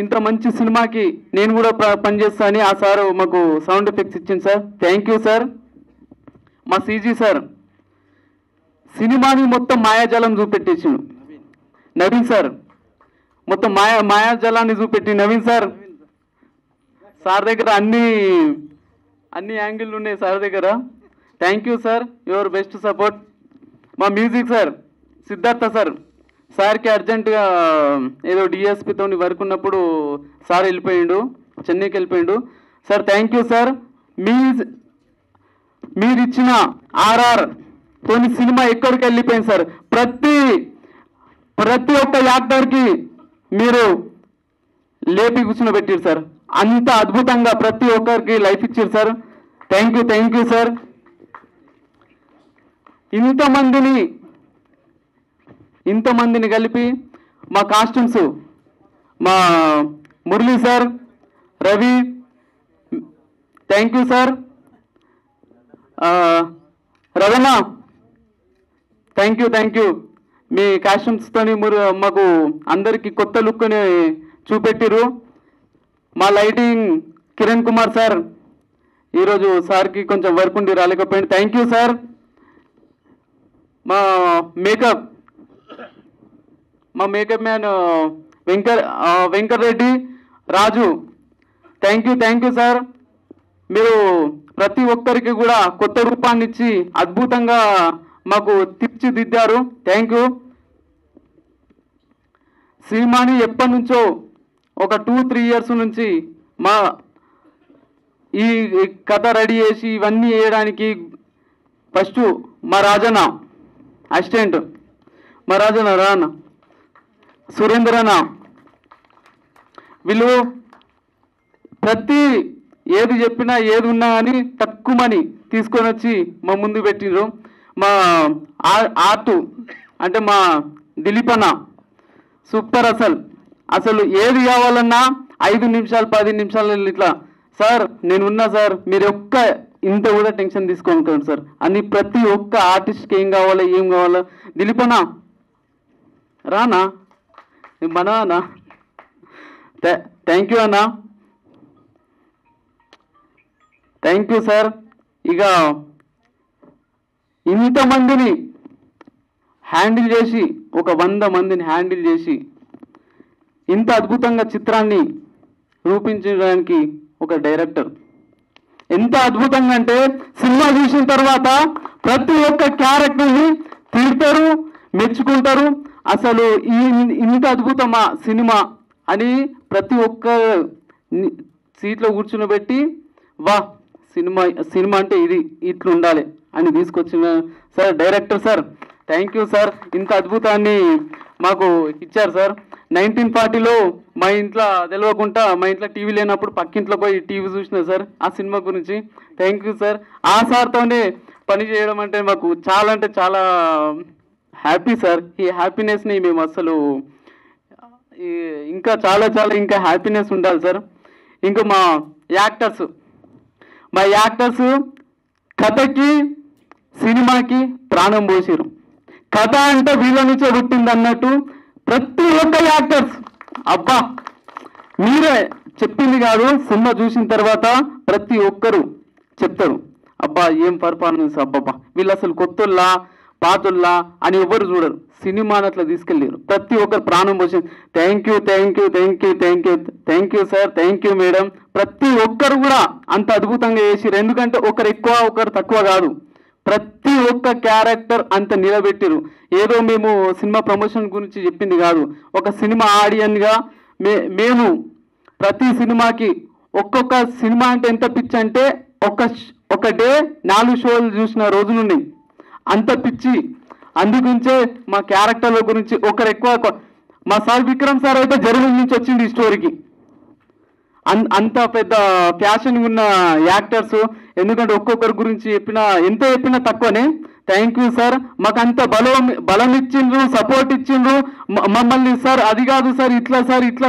ఇంత మంచి సినిమాకి నేను కూడా పనిచేస్తా అని ఆ సార్ మాకు సౌండ్ ఎఫెక్ట్స్ ఇచ్చింది సార్. Thank you sir. మా సిజీ సార్ సినిమాని మొత్తం మాయాజాలం చూపెట్టేసిండు. నవీన్ సార్ మొత్తం మాయాజాలాన్ని చూపెట్టి నవీన్ సార్ దగ్గర అన్ని యాంగిల్ ఉన్నాయి సార్ దగ్గర. Thank you sir, your best support. మా మ్యూజిక్ సార్ సిద్ధార్థ సార్కి అర్జెంటుగా ఏదో డిఎస్పితో వర్క్ ఉన్నప్పుడు సార్ వెళ్ళిపోయిండు, చెన్నైకి వెళ్ళిపోయిండు. Sir thank you sir. మీరు ఇచ్చిన ఆర్ఆర్ తోని సినిమా ఎక్కడికి వెళ్ళిపోయింది సార్. ప్రతి ఒక్క యాక్టర్కి మీరు లేపి కూర్చుని సార్. అంత అద్భుతంగా ప్రతి ఒక్కరికి లైఫ్ ఇచ్చారు సార్. Thank you sir. ఇంతమందిని కలిపి మా కాస్ట్యూమ్స్ మా Murali sir, Ravi, thank you sir. Ravana thank you. మీ కాస్ట్యూమ్స్తోని మాకు అందరికీ కొత్త లుక్ని చూపెట్టిరు. మా లైటింగ్ కిరణ్ కుమార్ సార్, ఈరోజు సార్కి కొంచెం వర్క్ ఉండి రాలేకపోయింది. Thank you sir. మా makeup man Venkat Reddy, Raju, thank you sir. మీరు ప్రతి ఒక్కరికి కూడా కొత్త రూపాన్ని ఇచ్చి అద్భుతంగా మాకు తీర్చిదిద్దారు. Thank you. సినిమాని ఎప్పటి నుంచో ఒక 2-3 years నుంచి ఈ కథ రెడీ చేసి ఇవన్నీ వేయడానికి ఫస్ట్ మా రాజన్న అసిస్టెంట్, మా రాజన్న రాన్న సురేంద్రన్న, వీళ్ళు ఏది చెప్పినా ఏది ఉన్నా అని తక్కువని తీసుకొని వచ్చి మా ముందు పెట్టిండ్రు. మా ఆర్ట్ అంటే మా దిలీప్ అన్న సూపర్. అసలు ఏది కావాలన్నా 5 నిమిషాలు 10 నిమిషాలు ఇట్లా సార్ నేనున్నా సార్, మీరు ఇంత కూడా టెన్షన్ తీసుకోండి సార్ అని ప్రతి ఒక్క ఆర్టిస్ట్కి ఏం కావాలో దిలీప్ అన్న రానా మన అన్న థ్యాంక్ యూ అన్న, థ్యాంక్ యూ సార్. ఇక ఇంతమందిని హ్యాండిల్ చేసి, ఒక 100 మందిని హ్యాండిల్ చేసి ఇంత అద్భుతంగా చిత్రాన్ని రూపించడానికి ఒక డైరెక్టర్ ఎంత అద్భుతంగా అంటే, సినిమా చూసిన తర్వాత ప్రతి ఒక్క క్యారెక్టర్ని తిడతారు, మెచ్చుకుంటారు. అసలు ఇంత అద్భుతమా సినిమా అని ప్రతి ఒక్క సీట్లో కూర్చునబెట్టి, వా సినిమా అంటే ఇది ఇట్లా ఉండాలి అని తీసుకొచ్చిన sir director sir, thank you sir. ఇంత అద్భుతాన్ని మాకు ఇచ్చారు సార్. 1940లో మా ఇంట్లో తెలియకుండా, మా ఇంట్లో టీవీ లేనప్పుడు పక్కింట్లో పోయి టీవీ చూసిన సార్ ఆ సినిమా గురించి. Thank you sir. ఆ సార్తోనే పని చేయడం అంటే మాకు చాలా అంటే చాలా హ్యాపీ సార్. ఈ హ్యాపీనెస్ని మేము అసలు ఇంకా చాలా చాలా ఇంకా హ్యాపీనెస్ ఉండాలి సార్. ఇంకా మా యాక్టర్స్ కథకి సినిమాకి ప్రాణం పోసారు. కథ అంటే వీళ్ళ నుంచే పుట్టింది అన్నట్టు ప్రతి ఒక్క యాక్టర్స్, అబ్బా మీరే చెప్పింది కాదు, సినిమా చూసిన తర్వాత ప్రతి ఒక్కరు చెప్తారు, అబ్బా ఏం పర్ఫార్మెన్స్, అబ్బబ్బా వీళ్ళు అసలు కొత్తోళ్ళా పాతోళ్ళా అని ఎవరు చూడరు. సినిమాని అట్లా తీసుకెళ్ళారు, ప్రతి ఒక్కరు ప్రాణం పోసి. Thank you sir, thank you madam. ప్రతి ఒక్కరు కూడా అంత అద్భుతంగా చేసిరు. ఎందుకంటే ఒకరు ఎక్కువ ఒకరు తక్కువ కాదు, ప్రతి ఒక్క క్యారెక్టర్ అంత నిలబెట్టిరు. ఏదో మేము సినిమా ప్రమోషన్ గురించి చెప్పింది కాదు, ఒక సినిమా ఆడియన్గా మేము ప్రతి సినిమాకి ఒక్కొక్క సినిమా అంటే ఎంత పిచ్చి అంటే ఒక డే 4 షోలు చూసిన రోజులున్నాయి, అంత పిచ్చి. అందుగురించే మా క్యారెక్టర్ల గురించి ఒకరు ఎక్కువ. మా సార్ విక్రమ్ సార్ అయితే జర్మనీ నుంచి వచ్చింది ఈ స్టోరీకి. అంత పెద్ద ప్యాషన్ ఉన్న యాక్టర్స్. ఎందుకంటే ఒక్కొక్కరి గురించి ఎంత చెప్పినా తక్కువనే. Thank you sir. మాకు అంత బలం ఇచ్చిండ్రు, సపోర్ట్ ఇచ్చిండ్రు మమ్మల్ని. సార్ అది కాదు సార్, ఇట్లా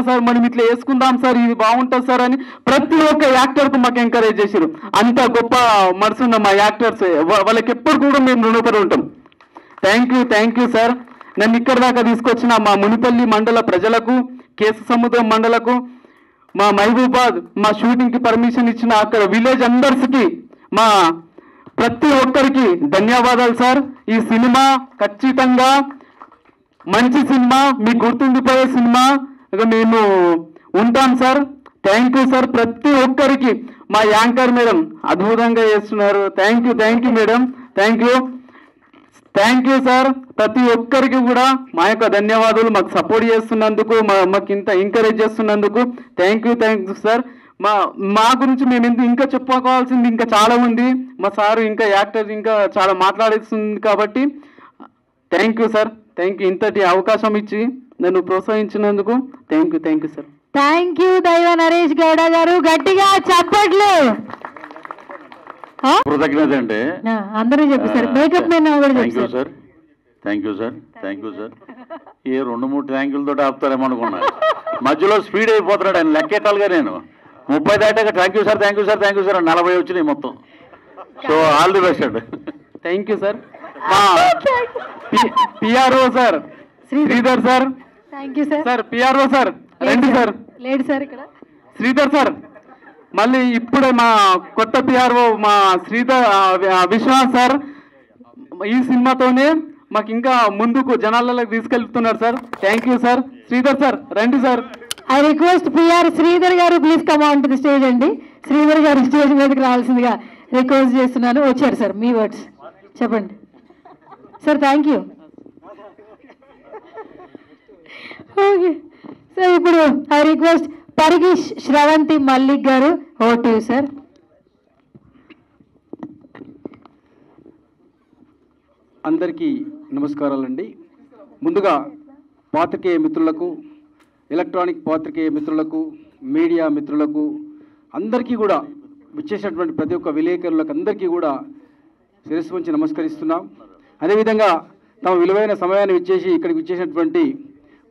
సార్ మనం ఇట్లా వేసుకుందాం సార్, ఇది బాగుంటుంది సార్ అని ప్రతి ఒక్క యాక్టర్కు మాకు ఎంకరేజ్ చేసారు. అంత గొప్ప మనసున్న మా యాక్టర్స్, వాళ్ళకి ఎప్పుడు కూడా మేము రుణపడి ఉంటాం. Thank you sir. నన్ను ఇక్కడ దాకా తీసుకొచ్చిన మా మునిపల్లి మండల ప్రజలకు, కేసు సముద్రం మండలకు, మా మహబూబాద్ మా షూటింగ్కి పర్మిషన్ ఇచ్చిన అక్కడ విలేజ్ అందర్స్కి, మా ప్రతి ఒక్కరికి ధన్యవాదాలు సార్. ఈ సినిమా ఖచ్చితంగా మంచి సినిమా, మీకు గుర్తుండిపోయే సినిమా మేము ఉంటాం సార్. Thank you sir. ప్రతి ఒక్కరికి మా యాంకర్ మేడం అద్భుతంగా చేస్తున్నారు. Thank you madam. Thank you sir. ప్రతి ఒక్కరికి కూడా మా యొక్క ధన్యవాదాలు, మాకు సపోర్ట్ చేస్తున్నందుకు, మాకు ఇంత ఎంకరేజ్ చేస్తున్నందుకు. Thank you sir. మా గురించి మేము ఇంకా చెప్పుకోవాల్సింది ఇంకా చాలా ఉంది. మా సారు ఇంకా యాక్టర్స్ ఇంకా చాలా మాట్లాడేస్తుంది కాబట్టి థ్యాంక్ యూ సార్. ఇంతటి అవకాశం ఇచ్చి నన్ను ప్రోత్సహించినందుకు thank you sir. Thank you దైవ నరేష్ గౌడ గారు, గట్టిగా చప్పట్లు. కృతజ్ఞత అండి, అందరూ చెప్పారు. మేకప్ మ్యాన్ కూడా చెప్పారు సార్. Thank you sir. ఏ 2-3 థ్యాంకులతో ఆపుతారేమనుకున్నా, మధ్యలో స్పీడ్ అయిపోతున్నాడు ఆయన. లెక్కెట్టాలిగా నేను 30 దాటాక థ్యాంక్ యూ సార్ 40 వచ్చినాయి మొత్తం. సో ఆల్ ది బెస్ట్ అండి. Thank you sir. PRO sir Sridhar sir. Thank you sir. PRO sir రండి సార్. లేడు సార్ ఇక్కడ శ్రీధర్ సార్. మళ్ళీ ఇప్పుడే మా కొత్త పిఆర్ఓ మా శ్రీధర్ విశ్వనాథ్ సార్ ఈ సినిమాతోనే మాకు ఇంకా ముందుకు జనాలలోకి తీసుకెళ్తున్నారు sir. Thank you sir. Sridhar sir రండి సార్. I request PR Sridhar garu please come on to the stage అండి. శ్రీధర్ గారు స్టేజ్ మీదకి రావాల్సిందిగా రిక్వెస్ట్ చేస్తున్నాను. వచ్చారు సార్, మీ వర్డ్స్ చెప్పండి sir. Thank you. Okay sir, ఇప్పుడు I request Parigi Sravanthi Mallik garu, over to you sir. అందరికీ నమస్కారాలండి. ముందుగా పాత్రికేయ మిత్రులకు, ఎలక్ట్రానిక్ పాత్రికేయ మిత్రులకు, మీడియా మిత్రులకు అందరికీ కూడా, విచ్చేసినటువంటి ప్రతి ఒక్క విలేకరులకు అందరికీ కూడా శిరస్సు వంచి నమస్కరిస్తున్నాం. అదేవిధంగా తమ విలువైన సమయాన్ని ఇచ్చేసి ఇక్కడికి విచ్చేసినటువంటి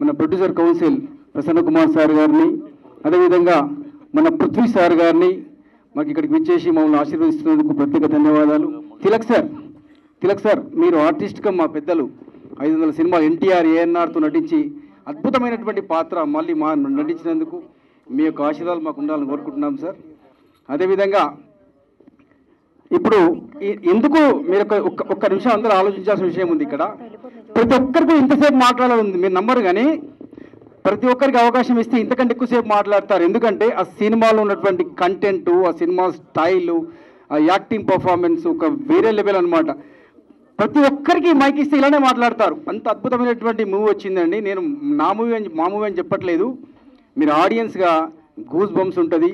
మన producer council Prasanna Kumar sir గారిని, అదేవిధంగా మన పృథ్వీ సార్ గారిని మాకు ఇక్కడికి విచ్చేసి మమ్మల్ని ఆశీర్వదిస్తున్నందుకు ప్రత్యేక ధన్యవాదాలు. తిలక్ సార్ మీరు ఆర్టిస్ట్గా మా పెద్దలు 500 సినిమాలు ఎన్టీఆర్ ఏఎన్ఆర్తో నటించి అద్భుతమైనటువంటి పాత్ర మళ్ళీ మా నటించినందుకు మీ యొక్క ఆశీర్వాదాలు మాకు ఉండాలని కోరుకుంటున్నాం సార్. అదేవిధంగా ఇప్పుడు ఎందుకు మీరు ఒక్క నిమిషం అందరూ ఆలోచించాల్సిన విషయం ఉంది. ఇక్కడ ప్రతి ఒక్కరికి ఇంతసేపు మాట్లాడాలి మీరు నమ్మరు, కానీ ప్రతి ఒక్కరికి అవకాశం ఇస్తే ఇంతకంటే ఎక్కువసేపు మాట్లాడతారు. ఎందుకంటే ఆ సినిమాలో ఉన్నటువంటి కంటెంట్, ఆ సినిమా స్టైలు, ఆ యాక్టింగ్ పర్ఫార్మెన్స్ ఒక వేరే లెవెల్ అనమాట. ప్రతి ఒక్కరికి మైక్ ఇస్తే ఇలానే మాట్లాడతారు. అంత అద్భుతమైనటువంటి మూవీ వచ్చిందండి. నేను మా మూవీ అని చెప్పట్లేదు. మీరు ఆడియన్స్గా గూస్ బంప్స్ ఉంటుంది.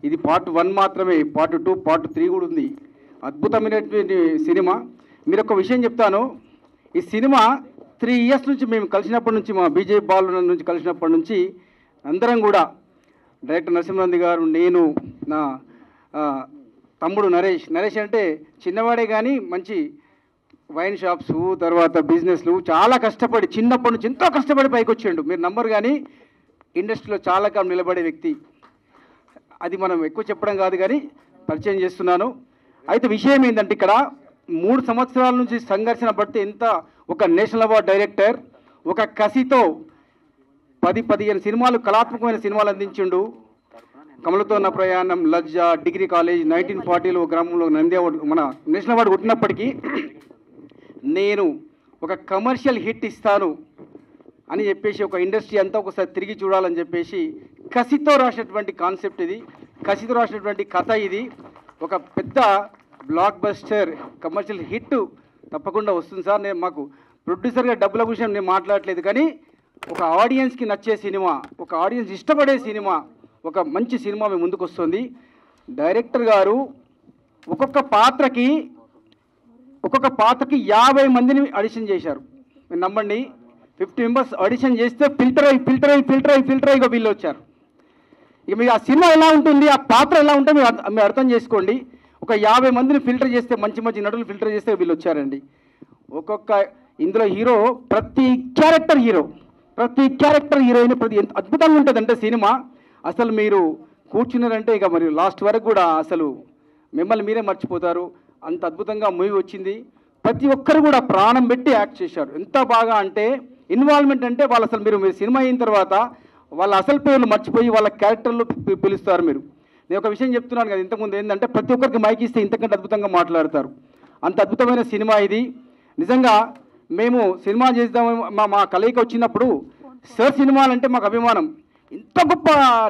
ఇది పార్ట్ 1 మాత్రమే, పార్ట్ 2, పార్ట్ 3 కూడా ఉంది. అద్భుతమైనటువంటి సినిమా. మీరు ఒక విషయం చెప్తాను, ఈ సినిమా 3 ఇయర్స్ నుంచి మేము కలిసినప్పటి నుంచి, మా బీజేపీ బాలు నుంచి కలిసినప్పటి నుంచి అందరం కూడా డైరెక్టర్ నరసింహనంది గారు, నేను, నా తమ్ముడు నరేష్ అంటే చిన్నవాడే కానీ మంచి వైన్ షాప్స్, తర్వాత బిజినెస్లు చాలా కష్టపడి చిన్నప్పటి నుంచి ఎంతో కష్టపడి పైకి వచ్చాడు. మీరు నమ్మరు, కానీ ఇండస్ట్రీలో చాలా కాలం నిలబడే వ్యక్తి. అది మనం ఎక్కువ చెప్పడం కాదు కానీ పరిచయం చేస్తున్నాను. అయితే విషయం ఏంటంటే ఇక్కడ 3 సంవత్సరాల నుంచి సంఘర్షణ పడితే ఎంత ఒక నేషనల్ అవార్డ్ డైరెక్టర్ ఒక కసితో 10-15 సినిమాలు, కళాత్మకమైన సినిమాలు అందించిండు. కమలతో నా ప్రయాణం, లజ్జ, డిగ్రీ కాలేజ్, 1940లో గ్రామంలో నంది అవార్డు, మన నేషనల్ అవార్డు కొట్టినప్పటికీ నేను ఒక కమర్షియల్ హిట్ ఇస్తాను అని చెప్పేసి ఒక ఇండస్ట్రీ అంతా ఒకసారి తిరిగి చూడాలని చెప్పేసి కసితో రాసినటువంటి కాన్సెప్ట్ ఇది, కసితో రాసినటువంటి కథ ఇది. ఒక పెద్ద బ్లాక్ బస్టర్ కమర్షియల్ హిట్ తప్పకుండా వస్తుంది సార్. నేను మాకు ప్రొడ్యూసర్గా డబ్బుల విషయం నేను మాట్లాడలేదు, కానీ ఒక ఆడియన్స్కి నచ్చే సినిమా, ఒక ఆడియన్స్ ఇష్టపడే సినిమా, ఒక మంచి సినిమా మీ ముందుకు వస్తుంది. డైరెక్టర్ గారు ఒక్కొక్క పాత్రకి 50 మందిని ఆడిషన్ చేశారు. మీరు నమ్మండి, 50 మెంబర్స్ ఆడిషన్ చేస్తే ఫిల్టర్ అయ్యి వీళ్ళు వచ్చారు. ఇక మీరు ఆ సినిమా ఎలా ఉంటుంది, ఆ పాత్ర ఎలా ఉంటే మీరు అర్థం చేసుకోండి. ఒక 50 మందిని ఫిల్టర్ చేస్తే, మంచి మంచి నటులు ఫిల్టర్ చేస్తే వీళ్ళు వచ్చారండి. ఇందులో హీరో ప్రతి క్యారెక్టర్ హీరోయిన్ ఎంత అద్భుతంగా ఉంటుందంటే సినిమా అసలు మీరు కూర్చున్నారంటే ఇక మరి లాస్ట్ వరకు కూడా అసలు మిమ్మల్ని మీరే మర్చిపోతారు. అంత అద్భుతంగా మూవీ వచ్చింది. ప్రతి ఒక్కరు కూడా ప్రాణం పెట్టి యాక్ట్ చేశారు. ఎంత బాగా అంటే ఇన్వాల్వ్మెంట్ అంటే వాళ్ళు అసలు మీరు సినిమా అయిన తర్వాత వాళ్ళ అసలు పేర్లు మర్చిపోయి వాళ్ళ క్యారెక్టర్లు పిలుస్తారు. నేను ఒక విషయం చెప్తున్నాను కదా ఇంతకుముందు, ఏంటంటే ప్రతి ఒక్కరికి మైక్ ఇస్తే ఇంతకంటే అద్భుతంగా మాట్లాడతారు. అంత అద్భుతమైన సినిమా ఇది. నిజంగా మేము సినిమా చేద్దామని మా కలయిక వచ్చినప్పుడు సార్ సినిమాలంటే మాకు అభిమానం. ఇంత గొప్ప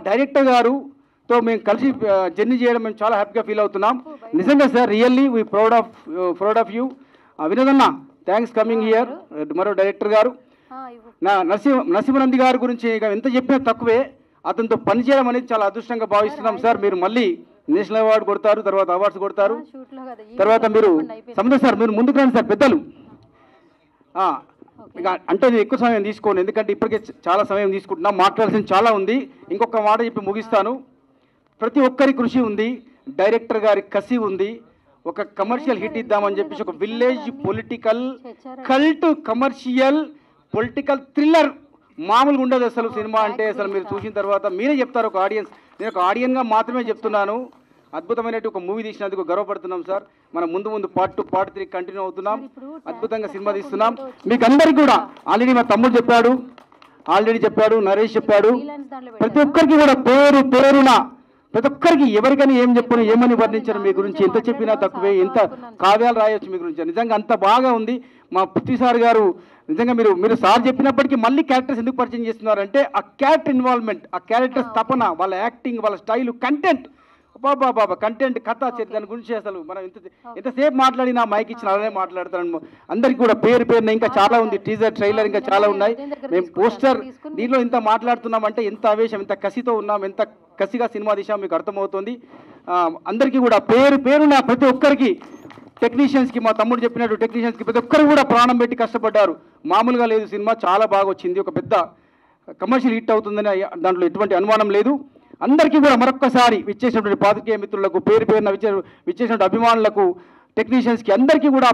డైరెక్టర్ గారుతో మేము కలిసి జర్నీ చేయడం మేము చాలా హ్యాపీగా ఫీల్ అవుతున్నాం. నిజంగా sir, really we proud of you. వినోదన్న, థ్యాంక్స్ కమింగ్ హియర్. మరో డైరెక్టర్ గారు నా నరసింహనంది గారి గురించి ఇక ఎంత చెప్పినా తక్కువే. అతనితో పనిచేయడం అనేది చాలా అదృష్టంగా భావిస్తున్నాం సార్. మీరు మళ్ళీ నేషనల్ అవార్డు కొడతారు, తర్వాత అవార్డ్స్ కొడతారు, తర్వాత మీరు సముద్ర సార్ మీరు ముందుకు రండి సార్. పెద్దలు ఇక అంటే నేను ఎక్కువ సమయం తీసుకోను, ఎందుకంటే ఇప్పటికే చాలా సమయం తీసుకుంటున్నాం, మాట్లాడాల్సింది చాలా ఉంది. ఇంకొక మాట చెప్పి ముగిస్తాను. ప్రతి ఒక్కరి కృషి ఉంది, డైరెక్టర్ గారి కసి ఉంది. ఒక కమర్షియల్ హిట్ ఇద్దామని చెప్పేసి ఒక village political cult commercial political thriller మామూలుగా ఉండదు అసలు సినిమా అంటే. అసలు మీరు చూసిన తర్వాత మీరే చెప్తారు ఒక ఆడియన్స్. నేను ఒక ఆడియన్గా మాత్రమే చెప్తున్నాను. అద్భుతమైనటువంటి ఒక మూవీ తీసినందుకు గర్వపడుతున్నాం సార్. మనం ముందు పార్ట్ 2, పార్ట్ 3 కంటిన్యూ అవుతున్నాం. అద్భుతంగా సినిమా తీస్తున్నాం. మీకు అందరికీ కూడా ఆల్రెడీ మా తమ్ముడు చెప్పాడు, నరేష్ చెప్పాడు. ప్రతి ఒక్కరికి కూడా పేరున ప్రతి ఒక్కరికి ఎవరికైనా ఏం చెప్పను, ఏమని వర్ణించరు మీ గురించి. ఎంత చెప్పినా తక్కువే, ఎంత కావ్యాలు రాయొచ్చు మీ గురించి. నిజంగా అంత బాగా ఉంది. మా పృథ్వీ సార్ గారు నిజంగా మీరు సార్ చెప్పినప్పటికీ మళ్ళీ క్యారెక్టర్స్ ఎందుకు పరిచయం చేస్తున్నారంటే ఆ క్యారెక్టర్ ఇన్వాల్వ్మెంట్, ఆ క్యారెక్టర్స్ తపన, వాళ్ళ యాక్టింగ్, వాళ్ళ స్టైలు, కంటెంట్, బాబా కంటెంట్, కథ, దాని గురించి అసలు మనం ఎంతసేపు మాట్లాడినా మైక్ ఇచ్చిన అలానే మాట్లాడతాను. అందరికీ కూడా పేరున ఇంకా చాలా ఉంది. టీజర్, ట్రైలర్ ఇంకా చాలా ఉన్నాయి. మేము పోస్టర్ దీనిలో ఇంత మాట్లాడుతున్నామంటే ఎంత ఆవేశం, ఎంత కసితో ఉన్నాం, ఎంత కసిగా సినిమా తీసాం మీకు అర్థమవుతుంది. అందరికీ కూడా పేరున ప్రతి ఒక్కరికి, టెక్నీషియన్స్కి, మా తమ్ముడు చెప్పినట్టు టెక్నీషియన్స్కి ప్రతి ఒక్కరు కూడా ప్రాణం పెట్టి కష్టపడ్డారు. మామూలుగా లేదు సినిమా, చాలా బాగా వచ్చింది. ఒక పెద్ద కమర్షియల్ హిట్ అవుతుందని దాంట్లో ఎటువంటి అనుమానం లేదు. అందరికీ కూడా మరొక్కసారి విచ్చేసినటువంటి పాత్రికేయ మిత్రులకు, పేరున విచ్చేసినటువంటి అభిమానులకు, టెక్నీషియన్స్కి అందరికీ కూడా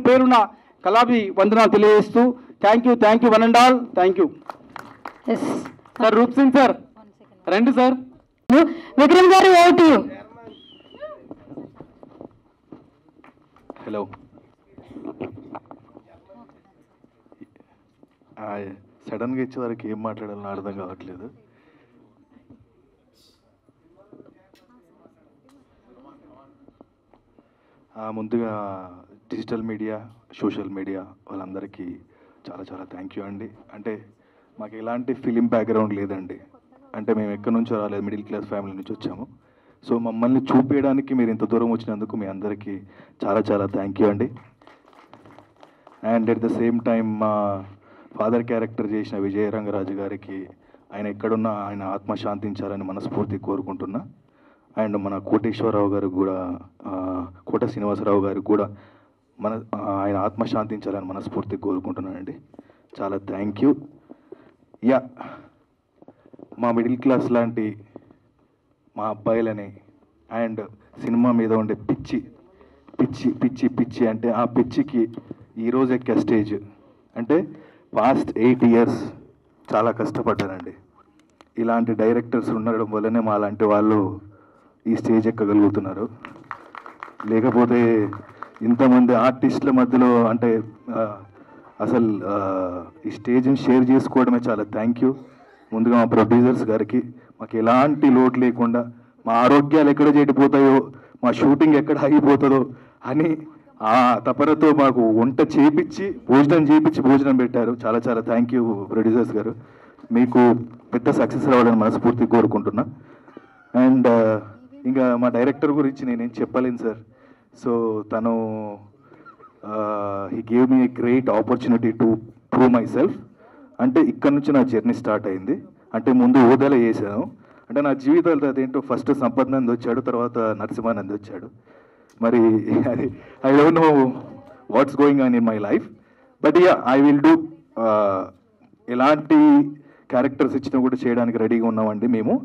పేరున కళాభి వందనాలు తెలియజేస్తూ thank you one and all. Thank you sir. Roop Singh sir రండి సార్. విక్రమ్ గారు ఓటు. హలో సడన్గా ఇచ్చే వారికి ఏం మాట్లాడాలని అర్థం కావట్లేదు. ముందుగా డిజిటల్ మీడియా, సోషల్ మీడియా వాళ్ళందరికీ చాలా చాలా థ్యాంక్ యూ అండి. అంటే మాకు ఎలాంటి ఫిలిం బ్యాక్గ్రౌండ్ లేదండి. అంటే మేము ఎక్కడి నుంచో రాలేదు, మిడిల్ క్లాస్ ఫ్యామిలీ నుంచి వచ్చాము. సో మమ్మల్ని చూపించడానికి మీరు ఇంత దూరం వచ్చినందుకు మీ అందరికీ చాలా చాలా థ్యాంక్ యూ అండి. And at the same time మా ఫాదర్ క్యారెక్టర్ చేసిన విజయ రంగరాజు గారికి ఆయన ఎక్కడున్నా ఆయన ఆత్మ శాంతించాలని మనస్ఫూర్తి కోరుకుంటున్నా. అండ్ మన కోటేశ్వరరావు గారు కూడా, కోట శ్రీనివాసరావు గారికి కూడా ఆయన ఆత్మ శాంతించాలని మనస్ఫూర్తి కోరుకుంటున్నానండి. చాలా థ్యాంక్ యూ. యా, మా మిడిల్ క్లాస్ లాంటి మా అబ్బాయిలని అండ్ సినిమా మీద ఉండే పిచ్చి పిచ్చి పిచ్చి పిచ్చి అంటే ఆ పిచ్చికి ఈరోజు ఎక్కే స్టేజ్ అంటే పాస్ట్ 8 years చాలా కష్టపడ్డానండి. ఇలాంటి డైరెక్టర్స్ ఉండడం వల్లనే మా లాంటి వాళ్ళు ఈ స్టేజ్ ఎక్కగలుగుతున్నారు. లేకపోతే ఇంతమంది ఆర్టిస్టుల మధ్యలో అంటే అసలు ఈ స్టేజ్ని షేర్ చేసుకోవడమే చాలా థ్యాంక్ యూ. ముందుగా మా ప్రొడ్యూసర్స్ గారికి మాకు ఎలాంటి లోటు లేకుండా మా ఆరోగ్యాలు ఎక్కడ చెడిపోతాయో, మా షూటింగ్ ఎక్కడ ఆగిపోతుందో అని ఆ తపనతో మాకు వంట చేపించి భోజనం పెట్టారు. చాలా చాలా థ్యాంక్ యూ ప్రొడ్యూసర్స్ గారు. మీకు పెద్ద సక్సెస్ రావాలని మనస్ఫూర్తి కోరుకుంటున్నా. అండ్ ఇంకా మా డైరెక్టర్ గురించి నేనేం చెప్పలేను సార్. సో తను he gave me a great opportunity to prove my self. అంటే ఇక్కడ నుంచి నా జర్నీ స్టార్ట్ అయింది. అంటే ముందు ఓదల చేశాను. అంటే నా జీవితంలో అదేంటో ఫస్ట్ సంపత్ నంది వచ్చాడు, తర్వాత నరసింహానంద్ వచ్చాడు. మరి అది I don't know what's going on in my life. But yeah, I will do. ఎలాంటి క్యారెక్టర్స్ ఇచ్చినా కూడా చేయడానికి రెడీగా ఉన్నామండి మేము.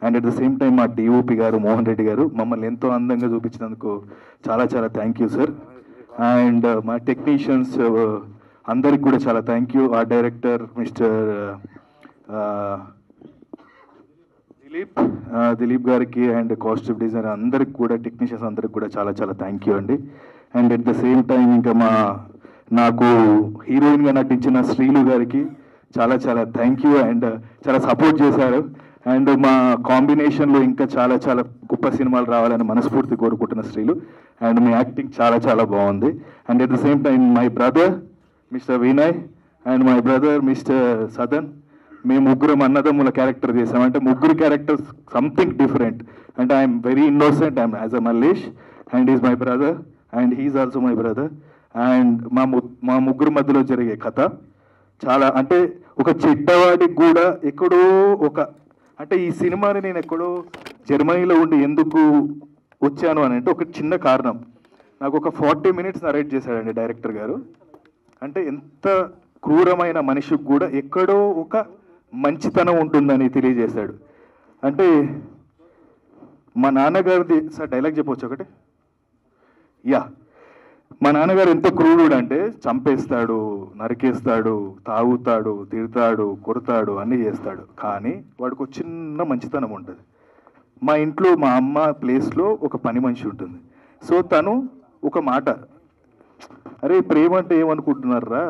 And at the same time మా డిఓపి గారు మోహన్ రెడ్డి గారు మమ్మల్ని ఎంతో అందంగా చూపించినందుకు చాలా చాలా థ్యాంక్ యూ సార్. అండ్ మా టెక్నీషియన్స్ అందరికి కూడా చాలా థ్యాంక్ యూ. ఆ డైరెక్టర్ మిస్టర్ దిలీప్ గారికి అండ్ కాస్ట్యూమ్ డిజైనర్ అందరికి కూడా, టెక్నీషియన్స్ అందరికి కూడా చాలా చాలా థ్యాంక్ యూ అండి. And at the same time ఇంకా నాకు హీరోయిన్గా నటించిన శ్రీలు గారికి చాలా చాలా థ్యాంక్ యూ. అండ్ చాలా సపోర్ట్ చేశారు. అండ్ మా కాంబినేషన్లో ఇంకా చాలా చాలా గొప్ప సినిమాలు రావాలని మనస్ఫూర్తి కోరుకుంటున్న శ్రీలు. అండ్ మీ యాక్టింగ్ చాలా చాలా బాగుంది. And at the same time my brother Mister Vinay and my brother Mister Sadan, మేము ముగ్గురం అన్నదమ్ముల క్యారెక్టర్ చేసాం. అంటే ముగ్గురు క్యారెక్టర్స్ సంథింగ్ డిఫరెంట్. అంటే I'm very innocent, I'm as a Mallesh and is my brother and he is also my brother. And మా ముగ్గురు మధ్యలో జరిగే కథ చాలా, అంటే ఒక చెడ్డవాడికి కూడా ఎక్కడో అంటే ఈ సినిమాని నేను ఎక్కడో జర్మనీలో ఉండి ఎందుకు వచ్చాను అని అంటే ఒక చిన్న కారణం. నాకు ఒక 40 minutes నరేట్ చేశాడండి డైరెక్టర్ గారు. అంటే ఎంత క్రూరమైన మనిషికి కూడా ఎక్కడో ఒక మంచితనం ఉంటుందని తెలియజేశాడు. అంటే మా నాన్నగారిది సార్ డైలాగ్ చెప్పవచ్చు ఒకటి. యా, మా నాన్నగారు ఎంత క్రూరుడు అంటే చంపేస్తాడు, నరికేస్తాడు, తాగుతాడు, తిడతాడు, కొడతాడు, అన్నీ చేస్తాడు. కానీ వాడికి ఒక చిన్న మంచితనం ఉంటుంది. మా ఇంట్లో మా అమ్మ ప్లేస్లో ఒక పని మనిషి ఉంటుంది. సో తను ఒక మాట, అరే ప్రేమ అంటే ఏమనుకుంటున్నారా,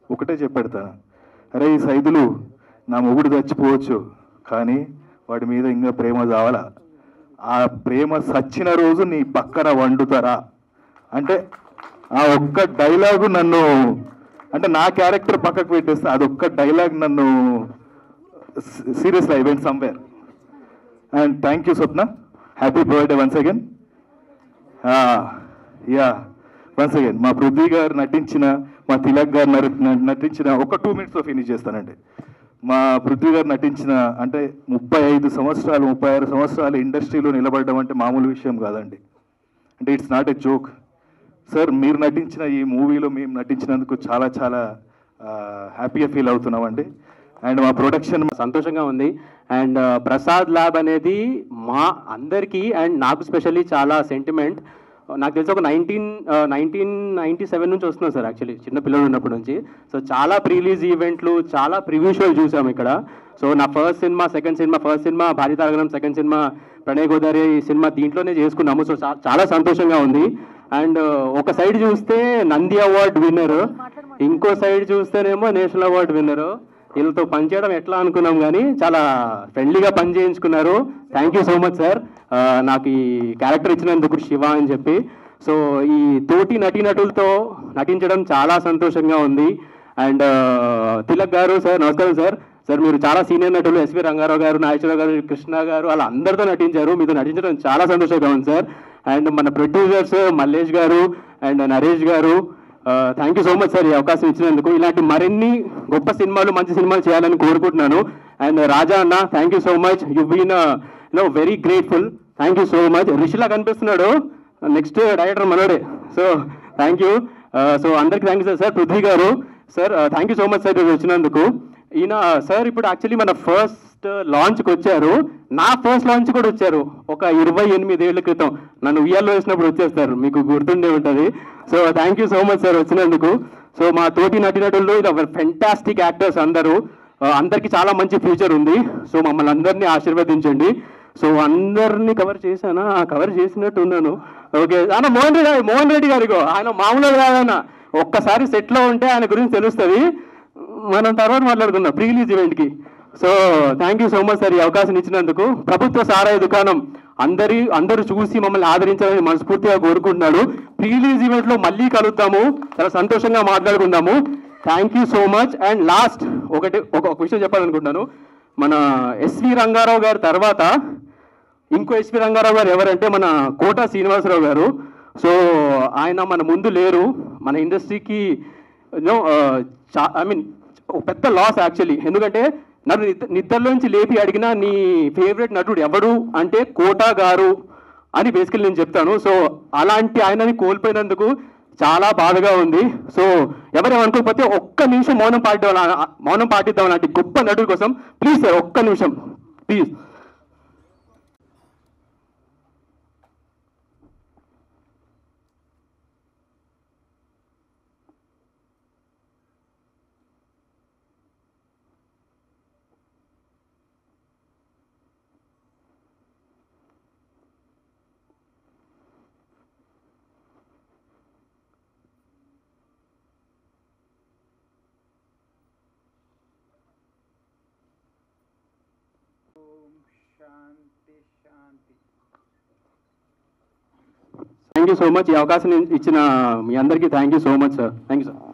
ఒకటే చెప్పెడతాను, అరే ఈ సైదులు నా మొగుడు చచ్చిపోవచ్చు కానీ వాడి మీద ఇంకా ప్రేమ చావాలా, ఆ ప్రేమ సచ్చిన రోజు నీ పక్కన వండుతారా అంటే ఆ ఒక్క డైలాగు నన్ను, అంటే నా క్యారెక్టర్ పక్కకు పెట్టేస్తే అదొక్క డైలాగ్ నన్ను seriously I went somewhere. And thank you Swapna, happy birthday once again. Yeah, once again మా పృథ్వీ గారు నటించిన, మా తిలక్ గారు నటించిన, ఒక 2 minutesలో ఫినిష్ చేస్తానండి. మా పృథ్వీ గారు నటించిన, అంటే 35 సంవత్సరాలు 36 సంవత్సరాలు ఇండస్ట్రీలో నిలబడడం అంటే మామూలు విషయం కాదండి. అంటే it's not a joke sir. మీరు నటించిన ఈ మూవీలో మేము నటించినందుకు చాలా చాలా హ్యాపీగా ఫీల్ అవుతున్నామండి. అండ్ మా ప్రొడక్షన్ సంతోషంగా ఉంది. అండ్ ప్రసాద్ ల్యాబ్ అనేది మా అందరికీ అండ్ నాకు స్పెషల్లీ చాలా సెంటిమెంట్. నాకు తెలిసి ఒక 1997 నుంచి వస్తున్నాం సార్, యాక్చువల్లీ చిన్న పిల్లలు ఉన్నప్పటి నుంచి. సో చాలా ప్రీలీజ్ ఈవెంట్లు, చాలా ప్రివ్యూ షోలు చూసాము ఇక్కడ. సో నా ఫస్ట్ సినిమా భారీ తారగణం, second cinema Pranay Godavari cinema దీంట్లోనే చేసుకున్నాము. సో చాలా సంతోషంగా ఉంది. అండ్ ఒక సైడ్ చూస్తే నంది అవార్డ్ విన్నర్, ఇంకో సైడ్ చూస్తేనేమో నేషనల్ అవార్డ్ విన్నర్. వీళ్ళతో పనిచేయడం ఎట్లా అనుకున్నాం కానీ చాలా ఫ్రెండ్లీగా పని చేయించుకున్నారు. Thank you so much sir, నాకు ఈ క్యారెక్టర్ ఇచ్చినందుకు శివ అని చెప్పి. సో ఈ తోటి నటీనటులతో నటించడం చాలా సంతోషంగా ఉంది. అండ్ తిలక్ గారు సార్, నమస్కారం సార్. సార్ మీరు చాలా సీనియర్ నటులు, ఎస్వి రంగారావు గారు, నాగేశ్వరరావు గారు, కృష్ణ గారు అలా అందరితో నటించారు. మీతో నటించడం చాలా సంతోషంగా ఉంది సార్. అండ్ మన ప్రొడ్యూసర్స్ మల్లేష్ గారు అండ్ నరేష్ గారు, thank you so much sir ఈ అవకాశం ఇచ్చినందుకు. ఇలాంటి మరిన్ని గొప్ప సినిమాలు, మంచి సినిమాలు చేయాలని కోరుకుంటున్నాను. అండ్ రాజా అన్న, thank you so much, you been very grateful. Thank you so much. రిషిలా కనిపిస్తున్నాడు, నెక్స్ట్ డైరెక్టర్ మనోడే. So thank you. సో అందరికీ thank you sir. Prithvi garu sir, thank you so much sir వచ్చినందుకు. ఈయన సార్ ఇప్పుడు యాక్చువల్లీ మన ఫస్ట్ లాంచ్కి వచ్చారు, నా ఫస్ట్ లాంచ్ కూడా వచ్చారు ఒక 28 ఏళ్ల క్రితం. నన్ను ఉయ్యాల్లో వేసినప్పుడు వచ్చేస్తారు, మీకు గుర్తుండే ఉంటుంది. So thank you so much sir వచ్చినందుకు. సో మా తోటి నటినటుల్లో ఇది ఫెంటాస్టిక్ యాక్టర్స్ అందరూ, అందరికీ చాలా మంచి ఫ్యూచర్ ఉంది. సో మమ్మల్ని అందరినీ ఆశీర్వదించండి. సో అందరినీ కవర్ చేశానా? కవర్ చేసినట్టు ఉన్నాను. ఓకే అన్న, మోహన్ రెడ్డి గారిగో ఆయన మామూలుగా కాదన్న, ఒక్కసారి సెట్లో ఉంటే ఆయన గురించి తెలుస్తుంది. మనం తర్వాత మాట్లాడుకుందాం ప్రీ రిలీజ్ ఈవెంట్కి. So thank you so much sir ఈ అవకాశం ఇచ్చినందుకు. ప్రభుత్వ సారాయి దుకాణం అందరూ చూసి మమ్మల్ని ఆదరించాలని మనస్ఫూర్తిగా కోరుకుంటున్నాడు. ప్రీ రిలీజ్ ఈవెంట్లో మళ్ళీ కలుద్దాము, చాలా సంతోషంగా మాట్లాడుకుందాము. Thank you so much. And last ఒక విషయం చెప్పాలనుకుంటున్నాను. మన ఎస్వి రంగారావు గారి తర్వాత ఇంకో ఎస్వి రంగారావు గారు ఎవరంటే మన కోట శ్రీనివాసరావు గారు. సో ఆయన మన ముందు లేరు, మన ఇండస్ట్రీకి ఒక పెద్ద లాస్ యాక్చువల్లీ. ఎందుకంటే నన్ను నిద్రలోంచి లేపి అడిగిన నీ ఫేవరెట్ నటుడు ఎవడు అంటే కోట గారు అని బేసికల్లీ నేను చెప్తాను. సో అలాంటి ఆయనని కోల్పోయినందుకు చాలా బాధగా ఉంది. సో ఎవరేమనుకోకపోతే ఒక్క నిమిషం మౌనం పాటిద్దాం అలాంటి గొప్ప నటుడి కోసం. ప్లీజ్ సార్ ఒక్క నిమిషం please. Thank you so much ఈ అవకాశం ఇచ్చిన మీ అందరికీ thank you so much sir. Thank you sir.